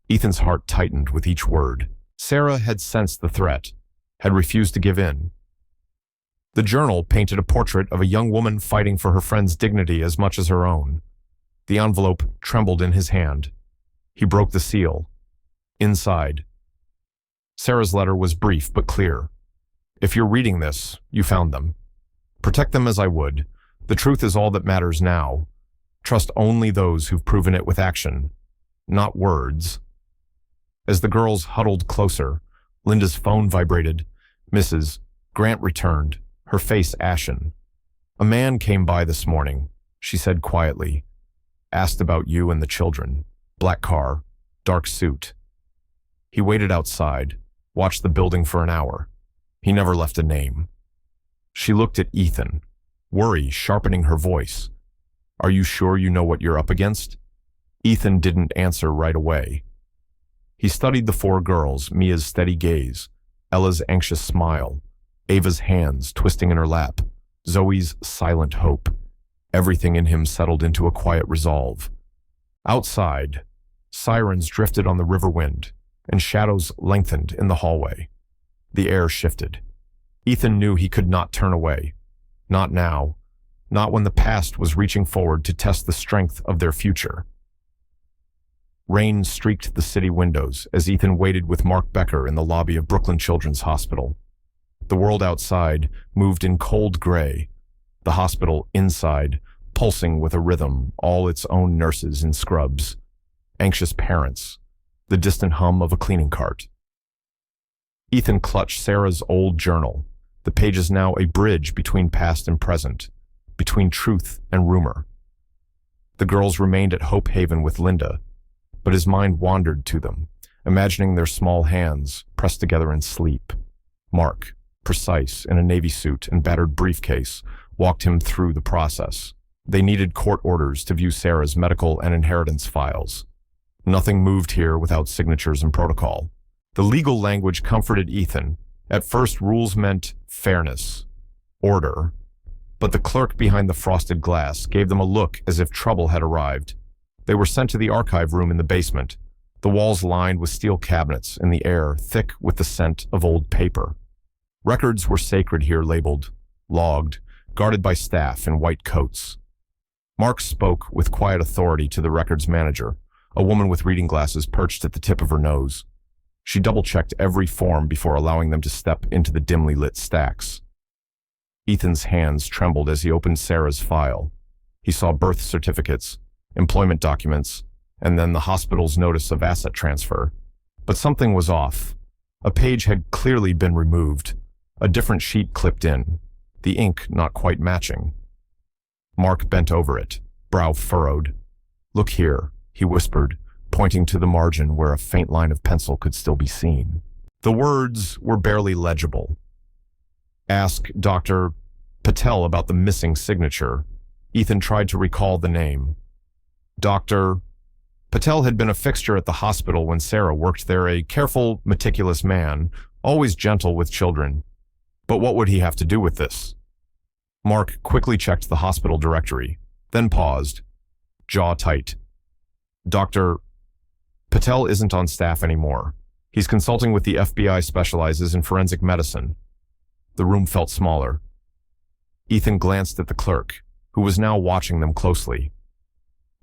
Ethan's heart tightened with each word. Sarah had sensed the threat, had refused to give in. The journal painted a portrait of a young woman fighting for her friend's dignity as much as her own. The envelope trembled in his hand. He broke the seal. Inside. Sarah's letter was brief but clear. "If you're reading this, you found them. Protect them as I would. The truth is all that matters now. Trust only those who've proven it with action, not words." As the girls huddled closer, Linda's phone vibrated. Mrs. Grant returned, her face ashen. "A man came by this morning," she said quietly. "Asked about you and the children. Black car, dark suit. He waited outside, watched the building for an hour. He never left a name." She looked at Ethan, worry sharpening her voice. "Are you sure you know what you're up against?" Ethan didn't answer right away. He studied the four girls, Mia's steady gaze, Ella's anxious smile, Ava's hands twisting in her lap, Zoe's silent hope. Everything in him settled into a quiet resolve. Outside, sirens drifted on the river wind, and shadows lengthened in the hallway. The air shifted. Ethan knew he could not turn away. Not now. Not when the past was reaching forward to test the strength of their future. Rain streaked the city windows as Ethan waited with Mark Becker in the lobby of Brooklyn Children's Hospital. The world outside moved in cold gray. The hospital inside, pulsing with a rhythm, all its own nurses in scrubs. Anxious parents. The distant hum of a cleaning cart. Ethan clutched Sarah's old journal, the pages now a bridge between past and present, between truth and rumor. The girls remained at Hope Haven with Linda, but his mind wandered to them, imagining their small hands pressed together in sleep. Mark, precise in a navy suit and battered briefcase, walked him through the process. They needed court orders to view Sarah's medical and inheritance files. Nothing moved here without signatures and protocol. The legal language comforted Ethan. At first, rules meant fairness, order, but the clerk behind the frosted glass gave them a look as if trouble had arrived. They were sent to the archive room in the basement, the walls lined with steel cabinets and the air thick with the scent of old paper. Records were sacred here, labeled, logged, guarded by staff in white coats. Mark spoke with quiet authority to the records manager, a woman with reading glasses perched at the tip of her nose. She double-checked every form before allowing them to step into the dimly lit stacks. Ethan's hands trembled as he opened Sarah's file. He saw birth certificates, employment documents, and then the hospital's notice of asset transfer. But something was off. A page had clearly been removed, a different sheet clipped in, the ink not quite matching. Mark bent over it, brow furrowed. "Look here," he whispered, pointing to the margin where a faint line of pencil could still be seen. The words were barely legible. "Ask Dr. Patel about the missing signature." Ethan tried to recall the name. Dr. Patel had been a fixture at the hospital when Sarah worked there, a careful, meticulous man, always gentle with children. But what would he have to do with this? Mark quickly checked the hospital directory, then paused, jaw tight. Dr. Patel isn't on staff anymore. He's consulting with the FBI, specializes in forensic medicine. The room felt smaller. Ethan glanced at the clerk, who was now watching them closely.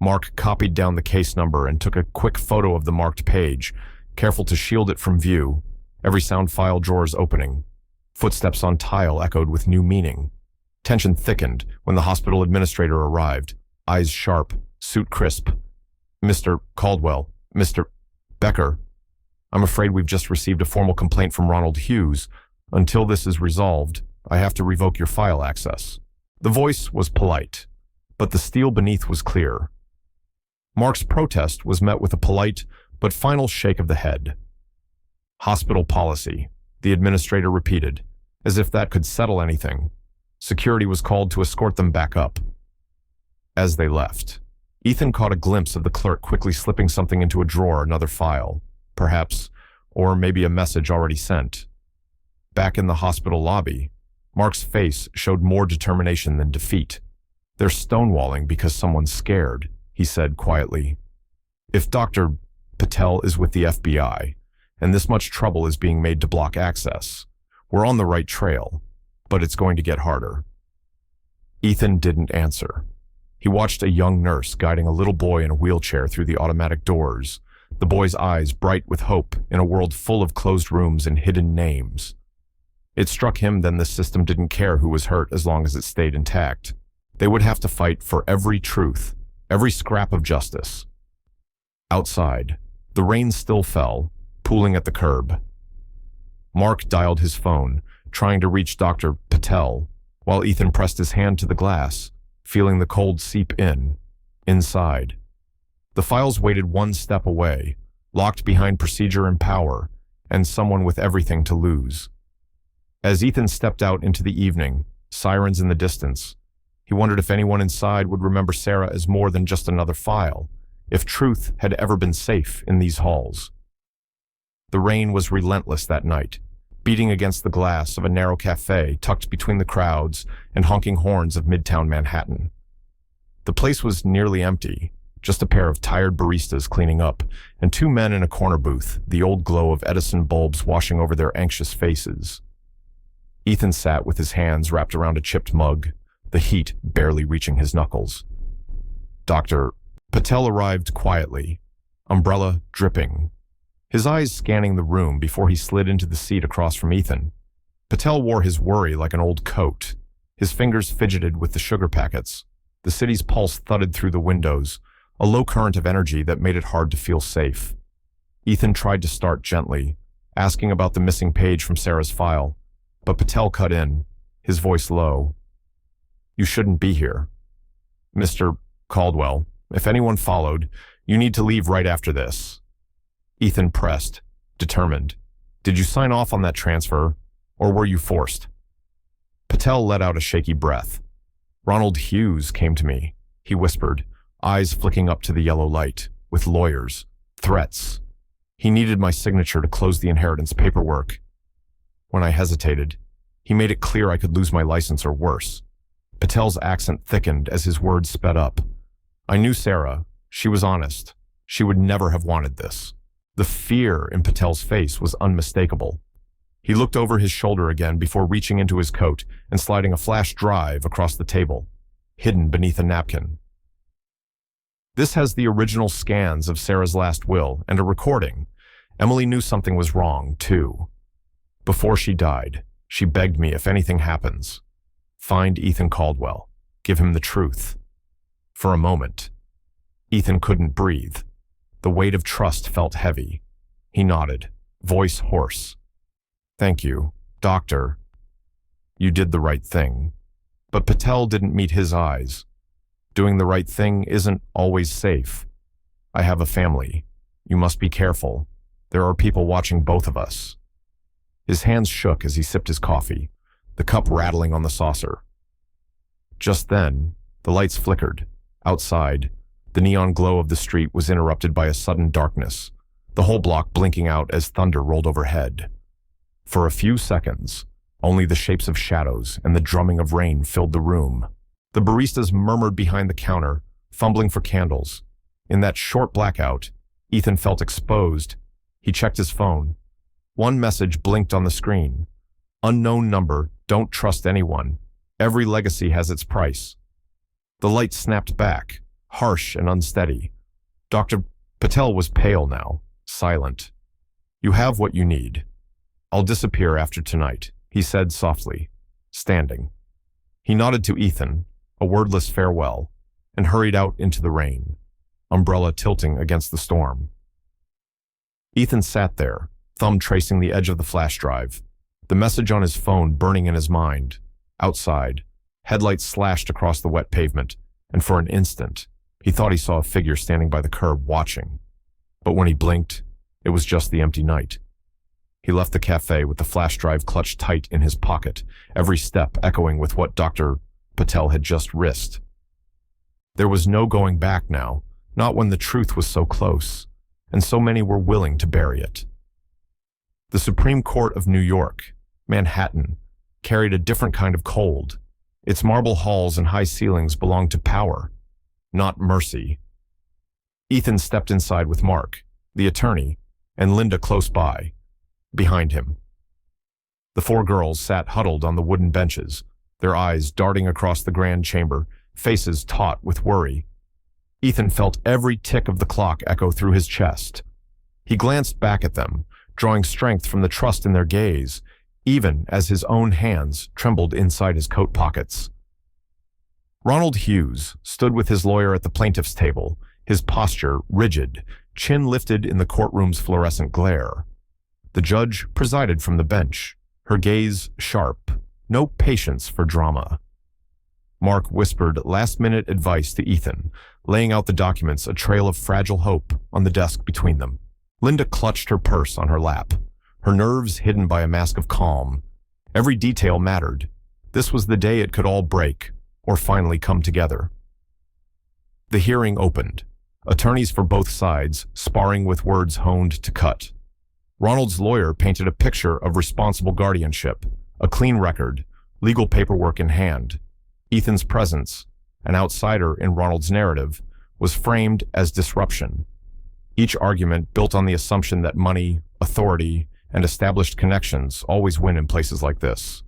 Mark copied down the case number and took a quick photo of the marked page, careful to shield it from view, every sound file drawer's opening. Footsteps on tile echoed with new meaning. Tension thickened when the hospital administrator arrived, eyes sharp, suit crisp. Mr. Caldwell, Mr. Becker, I'm afraid we've just received a formal complaint from Ronald Hughes. Until this is resolved, I have to revoke your file access. The voice was polite, but the steel beneath was clear. Mark's protest was met with a polite but final shake of the head. Hospital policy, the administrator repeated, as if that could settle anything. Security was called to escort them back up. As they left, Ethan caught a glimpse of the clerk quickly slipping something into a drawer, another file, perhaps, or maybe a message already sent. Back in the hospital lobby, Mark's face showed more determination than defeat. They're stonewalling because someone's scared, he said quietly. If Dr. Patel is with the FBI, and this much trouble is being made to block access, we're on the right trail, but it's going to get harder. Ethan didn't answer. He watched a young nurse guiding a little boy in a wheelchair through the automatic doors, the boy's eyes bright with hope in a world full of closed rooms and hidden names. It struck him then the system didn't care who was hurt as long as it stayed intact. They would have to fight for every truth, every scrap of justice. Outside, the rain still fell, pooling at the curb. Mark dialed his phone, trying to reach Dr. Patel, while Ethan pressed his hand to the glass, feeling the cold seep in, inside. The files waited one step away, locked behind procedure and power, and someone with everything to lose. As Ethan stepped out into the evening, sirens in the distance, he wondered if anyone inside would remember Sarah as more than just another file, if truth had ever been safe in these halls. The rain was relentless that night, beating against the glass of a narrow cafe tucked between the crowds and honking horns of Midtown Manhattan. The place was nearly empty, just a pair of tired baristas cleaning up, and two men in a corner booth, the old glow of Edison bulbs washing over their anxious faces. Ethan sat with his hands wrapped around a chipped mug, the heat barely reaching his knuckles. Dr. Patel arrived quietly, umbrella dripping, his eyes scanning the room before he slid into the seat across from Ethan. Patel wore his worry like an old coat. His fingers fidgeted with the sugar packets. The city's pulse thudded through the windows, a low current of energy that made it hard to feel safe. Ethan tried to start gently, asking about the missing page from Sarah's file, but Patel cut in, his voice low. You shouldn't be here. Mr. Caldwell, if anyone followed, you need to leave right after this. Ethan pressed, determined. Did you sign off on that transfer, or were you forced? Patel let out a shaky breath. Ronald Hughes came to me, he whispered, eyes flicking up to the yellow light, with lawyers, threats. He needed my signature to close the inheritance paperwork. When I hesitated, he made it clear I could lose my license or worse. Patel's accent thickened as his words sped up. I knew Sarah. She was honest. She would never have wanted this. The fear in Patel's face was unmistakable. He looked over his shoulder again before reaching into his coat and sliding a flash drive across the table, hidden beneath a napkin. This has the original scans of Sarah's last will and a recording. Emily knew something was wrong, too. Before she died, she begged me if anything happens, find Ethan Caldwell, give him the truth. For a moment, Ethan couldn't breathe. The weight of trust felt heavy. He nodded, voice hoarse. Thank you, Doctor. You did the right thing. But Patel didn't meet his eyes. Doing the right thing isn't always safe. I have a family. You must be careful. There are people watching both of us. His hands shook as he sipped his coffee, the cup rattling on the saucer. Just then, the lights flickered. Outside, The neon glow of the street was interrupted by a sudden darkness, the whole block blinking out as thunder rolled overhead. For a few seconds, only the shapes of shadows and the drumming of rain filled the room. The baristas murmured behind the counter, fumbling for candles. In that short blackout, Ethan felt exposed. He checked his phone. One message blinked on the screen. Unknown number, don't trust anyone. Every legacy has its price. The light snapped back, harsh and unsteady. Dr. Patel was pale now, silent. You have what you need. I'll disappear after tonight, he said softly, standing. He nodded to Ethan, a wordless farewell, and hurried out into the rain, umbrella tilting against the storm. Ethan sat there, thumb tracing the edge of the flash drive, the message on his phone burning in his mind. Outside, headlights slashed across the wet pavement, and for an instant, he thought he saw a figure standing by the curb watching. But when he blinked, it was just the empty night. He left the cafe with the flash drive clutched tight in his pocket, every step echoing with what Dr. Patel had just risked. There was no going back now, not when the truth was so close, and so many were willing to bury it. The Supreme Court of New York, Manhattan, carried a different kind of cold. Its marble halls and high ceilings belonged to power, not mercy. Ethan stepped inside with Mark, the attorney, and Linda close by, behind him. The four girls sat huddled on the wooden benches, their eyes darting across the grand chamber, faces taut with worry. Ethan felt every tick of the clock echo through his chest. He glanced back at them, drawing strength from the trust in their gaze, even as his own hands trembled inside his coat pockets. Ronald Hughes stood with his lawyer at the plaintiff's table, his posture rigid, chin lifted in the courtroom's fluorescent glare. The judge presided from the bench, her gaze sharp, no patience for drama. Mark whispered last-minute advice to Ethan, laying out the documents, a trail of fragile hope on the desk between them. Linda clutched her purse on her lap, her nerves hidden by a mask of calm. Every detail mattered. This was the day it could all break, or finally come together. The hearing opened, attorneys for both sides sparring with words honed to cut. Ronald's lawyer painted a picture of responsible guardianship, a clean record, legal paperwork in hand. Ethan's presence, an outsider in Ronald's narrative, was framed as disruption. Each argument built on the assumption that money, authority, and established connections always win in places like this.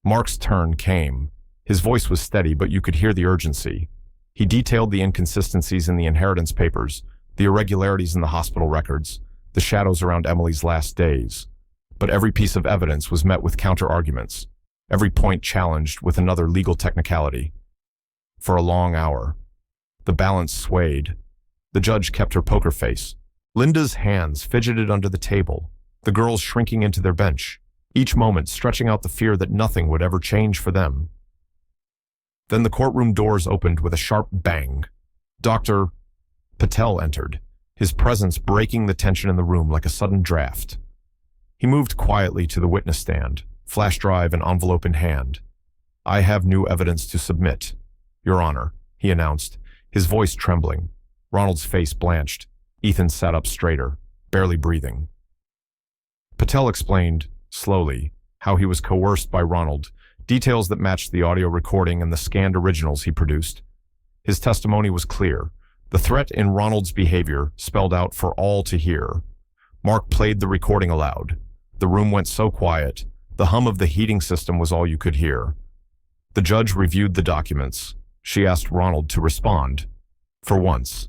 Mark's turn came. His voice was steady, but you could hear the urgency. He detailed the inconsistencies in the inheritance papers, the irregularities in the hospital records, the shadows around Emily's last days. But every piece of evidence was met with counter-arguments, every point challenged with another legal technicality. For a long hour, the balance swayed. The judge kept her poker face. Linda's hands fidgeted under the table, the girls shrinking into their bench, each moment stretching out the fear that nothing would ever change for them. Then the courtroom doors opened with a sharp bang. Dr. Patel entered, his presence breaking the tension in the room like a sudden draft. He moved quietly to the witness stand, flash drive and envelope in hand. "I have new evidence to submit, Your Honor," he announced, his voice trembling. Ronald's face blanched. Ethan sat up straighter, barely breathing. Patel explained, slowly, how he was coerced by Ronald, details that matched the audio recording and the scanned originals he produced. His testimony was clear. The threat in Ronald's behavior spelled out for all to hear. Mark played the recording aloud. The room went so quiet, the hum of the heating system was all you could hear. The judge reviewed the documents. She asked Ronald to respond. For once,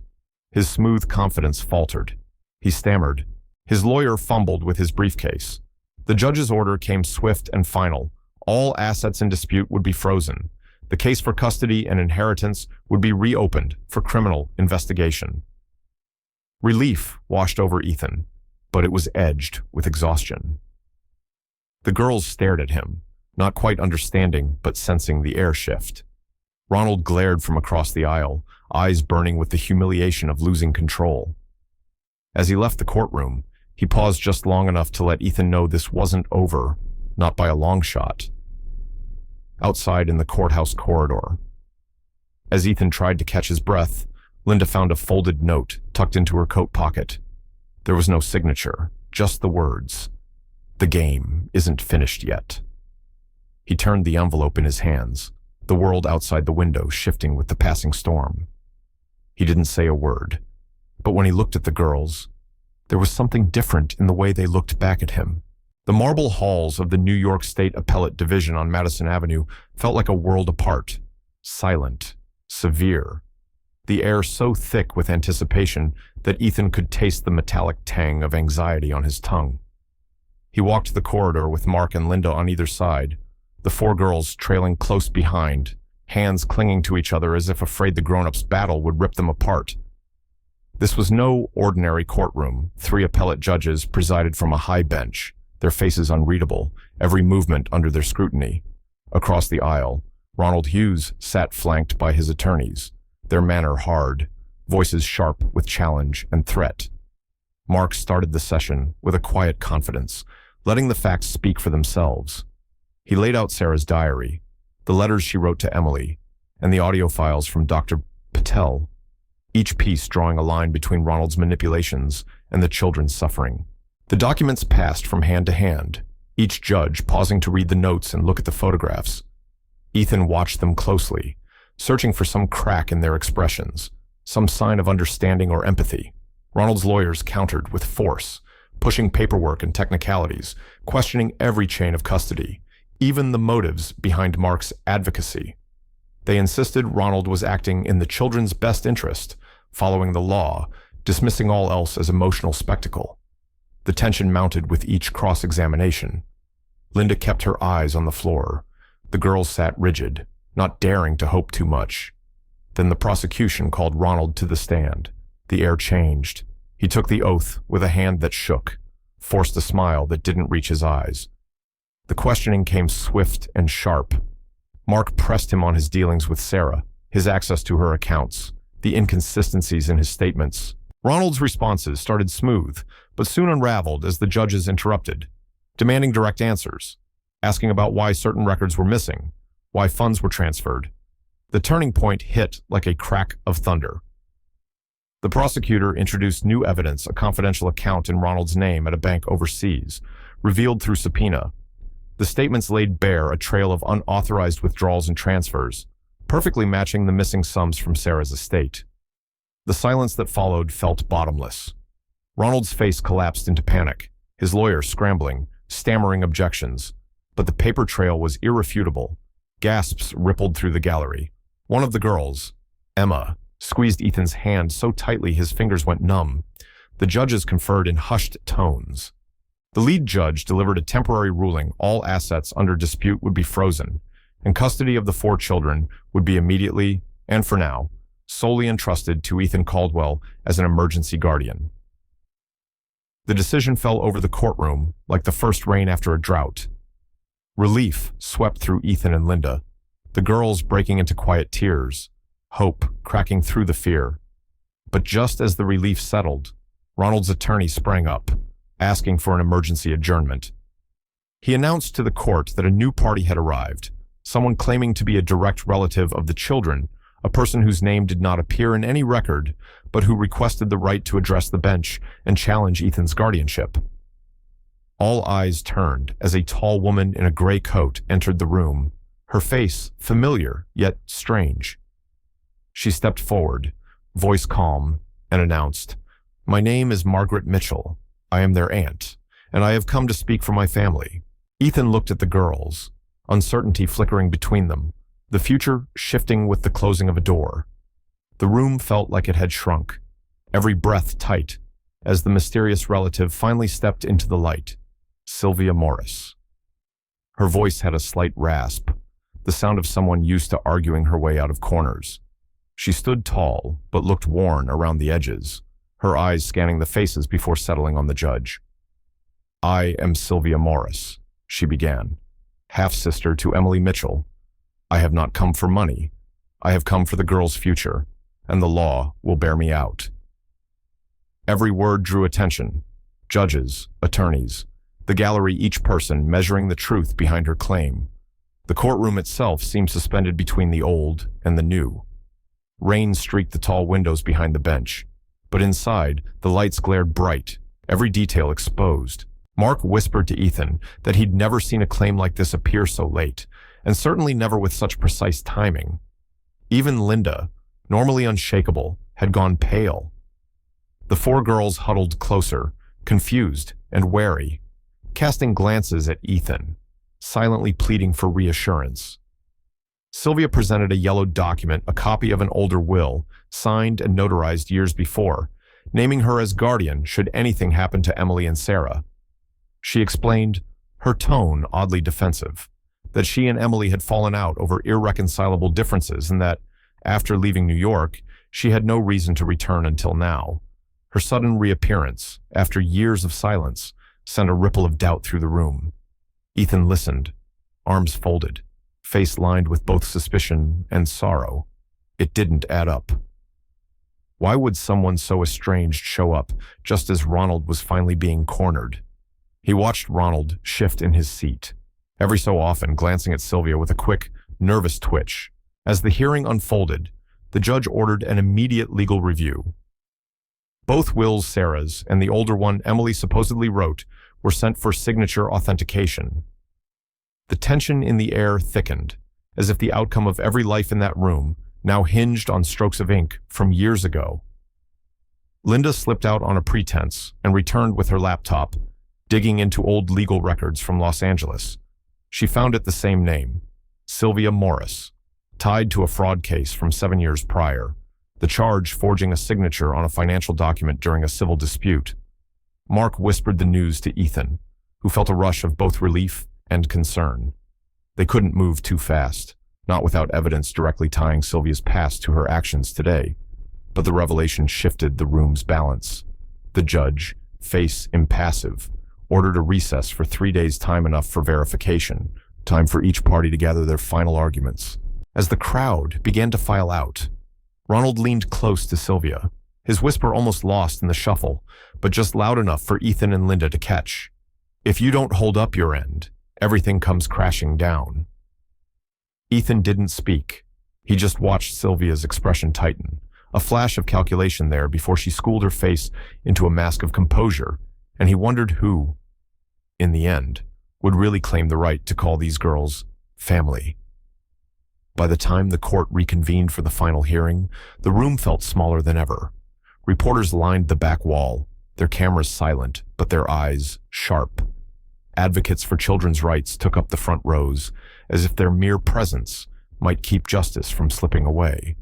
his smooth confidence faltered. He stammered. His lawyer fumbled with his briefcase. The judge's order came swift and final. All assets in dispute would be frozen. The case for custody and inheritance would be reopened for criminal investigation. Relief washed over Ethan, but it was edged with exhaustion. The girls stared at him, not quite understanding but sensing the air shift. Ronald glared from across the aisle, eyes burning with the humiliation of losing control. As he left the courtroom, he paused just long enough to let Ethan know this wasn't over, not by a long shot. Outside in the courthouse corridor, as Ethan tried to catch his breath, Linda found a folded note tucked into her coat pocket. There was no signature, just the words, "The game isn't finished yet." He turned the envelope in his hands, the world outside the window shifting with the passing storm. He didn't say a word, but when he looked at the girls, there was something different in the way they looked back at him. The marble halls of the New York State Appellate Division on Madison Avenue felt like a world apart, silent, severe, the air so thick with anticipation that Ethan could taste the metallic tang of anxiety on his tongue. He walked the corridor with Mark and Linda on either side, the four girls trailing close behind, hands clinging to each other as if afraid the grown-ups' battle would rip them apart. This was no ordinary courtroom. 3 appellate judges presided from a high bench, their faces unreadable, every movement under their scrutiny. Across the aisle, Ronald Hughes sat flanked by his attorneys, their manner hard, voices sharp with challenge and threat. Mark started the session with a quiet confidence, letting the facts speak for themselves. He laid out Sarah's diary, the letters she wrote to Emily, and the audio files from Dr. Patel, each piece drawing a line between Ronald's manipulations and the children's suffering. The documents passed from hand to hand, each judge pausing to read the notes and look at the photographs. Ethan watched them closely, searching for some crack in their expressions, some sign of understanding or empathy. Ronald's lawyers countered with force, pushing paperwork and technicalities, questioning every chain of custody, even the motives behind Mark's advocacy. They insisted Ronald was acting in the children's best interest, following the law, dismissing all else as emotional spectacle. The tension mounted with each cross-examination. Linda kept her eyes on the floor. The girls sat rigid, not daring to hope too much. Then the prosecution called Ronald to the stand. The air changed. He took the oath with a hand that shook, forced a smile that didn't reach his eyes. The questioning came swift and sharp. Mark pressed him on his dealings with Sarah, his access to her accounts, the inconsistencies in his statements. Ronald's responses started smooth, but soon unraveled as the judges interrupted, demanding direct answers, asking about why certain records were missing, why funds were transferred. The turning point hit like a crack of thunder. The prosecutor introduced new evidence, a confidential account in Ronald's name at a bank overseas, revealed through subpoena. The statements laid bare a trail of unauthorized withdrawals and transfers, perfectly matching the missing sums from Sarah's estate. The silence that followed felt bottomless. Ronald's face collapsed into panic, his lawyer scrambling, stammering objections. But the paper trail was irrefutable. Gasps rippled through the gallery. One of the girls, Emma, squeezed Ethan's hand so tightly his fingers went numb. The judges conferred in hushed tones. The lead judge delivered a temporary ruling all assets under dispute would be frozen, and custody of the 4 children would be immediately, and for now, solely entrusted to Ethan Caldwell as an emergency guardian. The decision fell over the courtroom like the first rain after a drought. Relief swept through Ethan and Linda, the girls breaking into quiet tears, hope cracking through the fear. But just as the relief settled, Ronald's attorney sprang up, asking for an emergency adjournment. He announced to the court that a new party had arrived, someone claiming to be a direct relative of the children, a person whose name did not appear in any record, but who requested the right to address the bench and challenge Ethan's guardianship. All eyes turned as a tall woman in a gray coat entered the room, her face familiar yet strange. She stepped forward, voice calm, and announced, "My name is Margaret Mitchell. I am their aunt, and I have come to speak for my family." Ethan looked at the girls, uncertainty flickering between them, the future shifting with the closing of a door. The room felt like it had shrunk, every breath tight, as the mysterious relative finally stepped into the light. Sylvia Morris. Her voice had a slight rasp, the sound of someone used to arguing her way out of corners. She stood tall, but looked worn around the edges, her eyes scanning the faces before settling on the judge. "I am Sylvia Morris," she began, half-sister to Emily Mitchell. "I have not come for money. I have come for the girl's future, and the law will bear me out." Every word drew attention. Judges, attorneys, the gallery, each person measuring the truth behind her claim. The courtroom itself seemed suspended between the old and the new. Rain streaked the tall windows behind the bench. But inside, the lights glared bright, every detail exposed. Mark whispered to Ethan that he'd never seen a claim like this appear so late, and certainly never with such precise timing. Even Linda, normally unshakable, had gone pale. The four girls huddled closer, confused and wary, casting glances at Ethan, silently pleading for reassurance. Sylvia presented a yellowed document, a copy of an older will, signed and notarized years before, naming her as guardian should anything happen to Emily and Sarah. She explained, her tone oddly defensive, that she and Emily had fallen out over irreconcilable differences and that, after leaving New York, she had no reason to return until now. Her sudden reappearance, after years of silence, sent a ripple of doubt through the room. Ethan listened, arms folded, face lined with both suspicion and sorrow. It didn't add up. Why would someone so estranged show up just as Ronald was finally being cornered? He watched Ronald shift in his seat, every so often glancing at Sylvia with a quick, nervous twitch. As the hearing unfolded, the judge ordered an immediate legal review. Both wills, Sarah's and the older one Emily supposedly wrote, were sent for signature authentication. The tension in the air thickened, as if the outcome of every life in that room now hinged on strokes of ink from years ago. Linda slipped out on a pretense and returned with her laptop, digging into old legal records from Los Angeles. She found it the same name, Sylvia Morris, tied to a fraud case from 7 years prior, the charge forging a signature on a financial document during a civil dispute. Mark whispered the news to Ethan, who felt a rush of both relief and concern. They couldn't move too fast, not without evidence directly tying Sylvia's past to her actions today. But the revelation shifted the room's balance. The judge, face impassive, ordered a recess for 3 days, time enough for verification, time for each party to gather their final arguments. As the crowd began to file out, Ronald leaned close to Sylvia, his whisper almost lost in the shuffle, but just loud enough for Ethan and Linda to catch. If you don't hold up your end, everything comes crashing down. Ethan didn't speak. He just watched Sylvia's expression tighten, a flash of calculation there before she schooled her face into a mask of composure, and he wondered who, in the end, would really claim the right to call these girls family. By the time the court reconvened for the final hearing, the room felt smaller than ever. Reporters lined the back wall, their cameras silent, but their eyes sharp. Advocates for children's rights took up the front rows, as if their mere presence might keep justice from slipping away.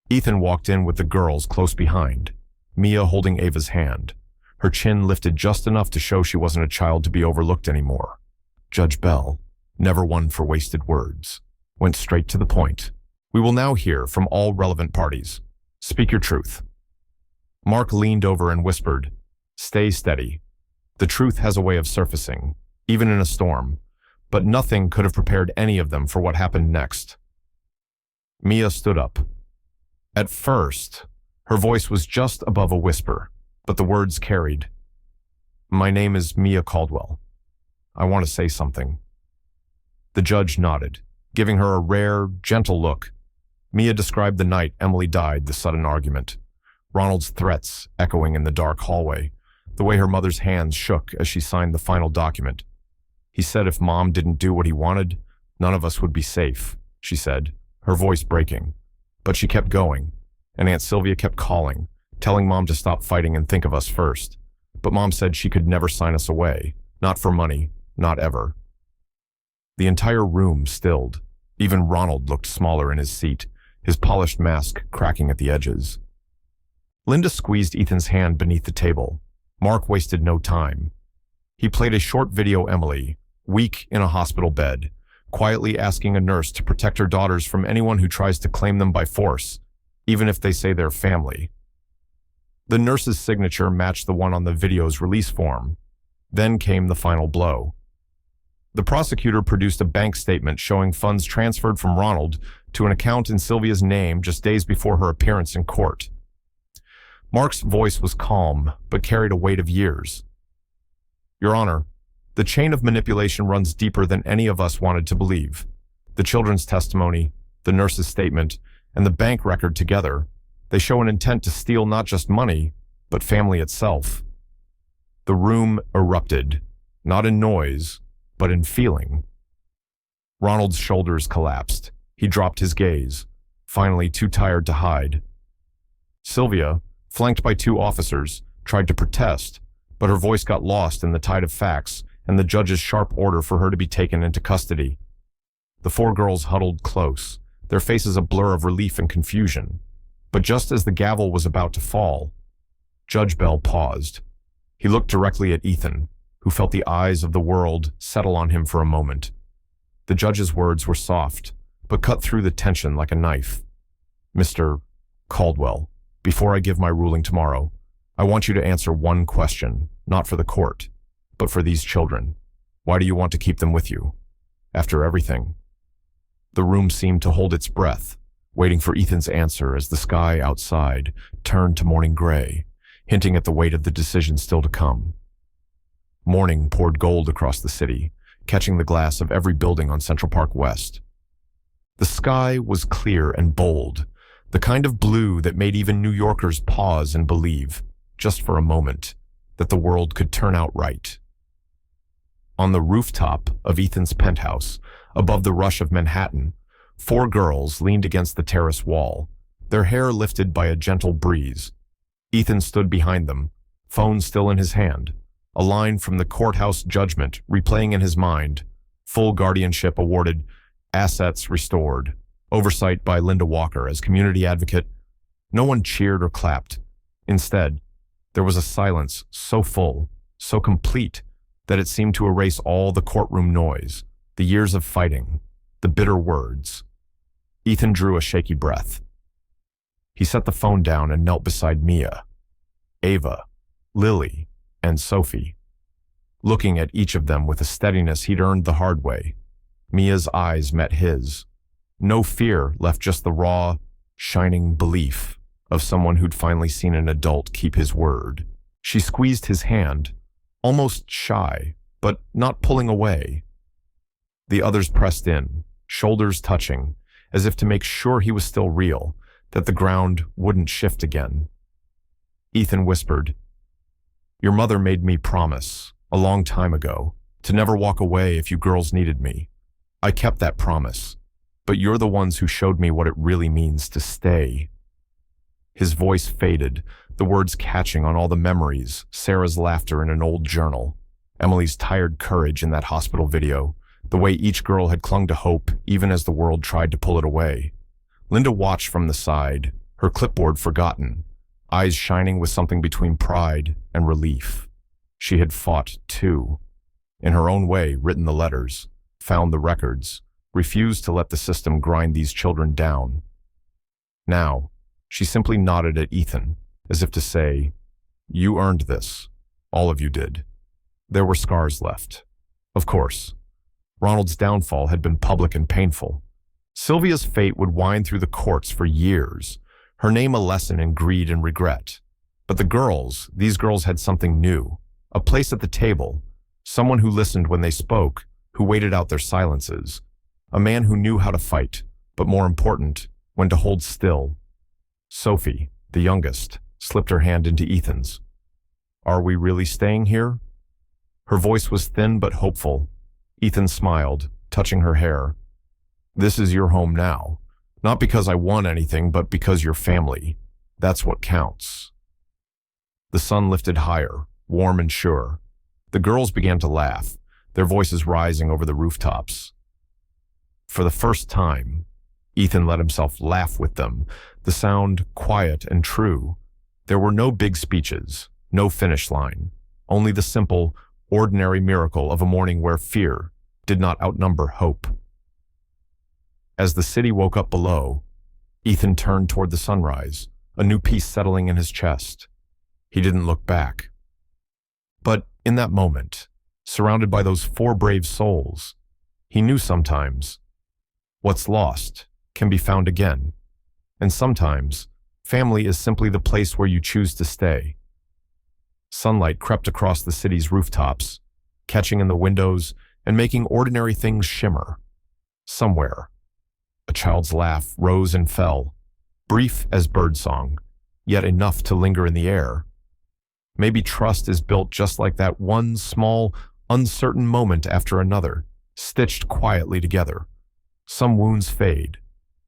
Ethan walked in with the girls close behind, Mia holding Ava's hand, her chin lifted just enough to show she wasn't a child to be overlooked anymore. Judge Bell, never one for wasted words, went straight to the point. We will now hear from all relevant parties. Speak your truth. Mark leaned over and whispered, "Stay steady. The truth has a way of surfacing, even in a storm, but nothing could have prepared any of them for what happened next." Mia stood up. At first, her voice was just above a whisper, but the words carried. "My name is Mia Caldwell. I want to say something." The judge nodded, giving her a rare, gentle look. Mia described the night Emily died, the sudden argument, Ronald's threats echoing in the dark hallway, the way her mother's hands shook as she signed the final document. "He said if Mom didn't do what he wanted, none of us would be safe," she said, her voice breaking. But she kept going, and Aunt Sylvia kept calling, telling Mom to stop fighting and think of us first. But Mom said she could never sign us away, not for money, not ever. The entire room stilled. Even Ronald looked smaller in his seat, his polished mask cracking at the edges. Linda squeezed Ethan's hand beneath the table. Mark wasted no time. He played a short video Emily, weak in a hospital bed, quietly asking a nurse to protect her daughters from anyone who tries to claim them by force, even if they say they're family. The nurse's signature matched the one on the video's release form. Then came the final blow. The prosecutor produced a bank statement showing funds transferred from Ronald to an account in Sylvia's name just days before her appearance in court. Mark's voice was calm, but carried a weight of years. "Your Honor, the chain of manipulation runs deeper than any of us wanted to believe. The children's testimony, the nurse's statement, and the bank record together, they show an intent to steal not just money, but family itself. The room erupted, not in noise, but in feeling. Ronald's shoulders collapsed. He dropped his gaze, finally too tired to hide. Sylvia, flanked by two officers, tried to protest, but her voice got lost in the tide of facts and the judge's sharp order for her to be taken into custody. The four girls huddled close, their faces a blur of relief and confusion. But just as the gavel was about to fall, Judge Bell paused. He looked directly at Ethan, who felt the eyes of the world settle on him for a moment. The judge's words were soft, but cut through the tension like a knife. "Mr. Caldwell, before I give my ruling tomorrow, I want you to answer one question, not for the court, but for these children. Why do you want to keep them with you? After everything?" The room seemed to hold its breath, waiting for Ethan's answer as the sky outside turned to morning gray, hinting at the weight of the decision still to come. Morning poured gold across the city, catching the glass of every building on Central Park West. The sky was clear and bold, the kind of blue that made even New Yorkers pause and believe, just for a moment, that the world could turn out right. On the rooftop of Ethan's penthouse, above the rush of Manhattan, four girls leaned against the terrace wall, their hair lifted by a gentle breeze. Ethan stood behind them, phone still in his hand, a line from the courthouse judgment replaying in his mind, full guardianship awarded, assets restored, oversight by Linda Walker as community advocate. No one cheered or clapped. Instead, there was a silence so full, so complete, that it seemed to erase all the courtroom noise, the years of fighting, the bitter words. Ethan drew a shaky breath. He set the phone down and knelt beside Mia, Ava, Lily, and Sophie, looking at each of them with a steadiness he'd earned the hard way. Mia's eyes met his. No fear, left just the raw, shining belief of someone who'd finally seen an adult keep his word. She squeezed his hand, almost shy, but not pulling away. The others pressed in, shoulders touching, as if to make sure he was still real, that the ground wouldn't shift again. Ethan whispered, "Your mother made me promise, a long time ago, to never walk away if you girls needed me. I kept that promise, but you're the ones who showed me what it really means to stay." His voice faded, the words catching on all the memories, Sarah's laughter in an old journal, Emily's tired courage in that hospital video, the way each girl had clung to hope even as the world tried to pull it away. Linda watched from the side, her clipboard forgotten, eyes shining with something between pride and relief. She had fought, too. In her own way, written the letters, found the records, refused to let the system grind these children down. Now, she simply nodded at Ethan, as if to say, "You earned this. All of you did." There were scars left. Of course. Ronald's downfall had been public and painful. Sylvia's fate would wind through the courts for years, her name a lesson in greed and regret. But the girls, these girls had something new, a place at the table, someone who listened when they spoke, who waited out their silences, a man who knew how to fight, but more important, when to hold still. Sophie, the youngest, slipped her hand into Ethan's. "Are we really staying here?" Her voice was thin but hopeful. Ethan smiled, touching her hair. "This is your home now. Not because I want anything, but because you're family. That's what counts." The sun lifted higher, warm and sure. The girls began to laugh, their voices rising over the rooftops. For the first time, Ethan let himself laugh with them, the sound quiet and true. There were no big speeches, no finish line, only the simple, ordinary miracle of a morning where fear did not outnumber hope. As the city woke up below, Ethan turned toward the sunrise, a new peace settling in his chest. He didn't look back. But in that moment, surrounded by those four brave souls, he knew sometimes what's lost can be found again, and sometimes family is simply the place where you choose to stay. Sunlight crept across the city's rooftops, catching in the windows and making ordinary things shimmer. Somewhere, a child's laugh rose and fell, brief as birdsong, yet enough to linger in the air. Maybe trust is built just like that, one small, uncertain moment after another, stitched quietly together. Some wounds fade.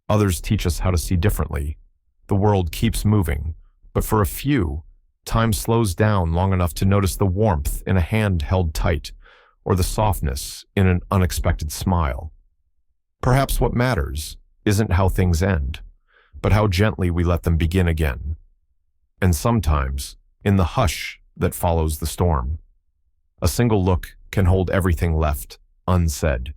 Others teach us how to see differently. The world keeps moving, but for a few, time slows down long enough to notice the warmth in a hand held tight, or the softness in an unexpected smile. Perhaps what matters isn't how things end, but how gently we let them begin again. And sometimes, in the hush that follows the storm, a single look can hold everything left unsaid.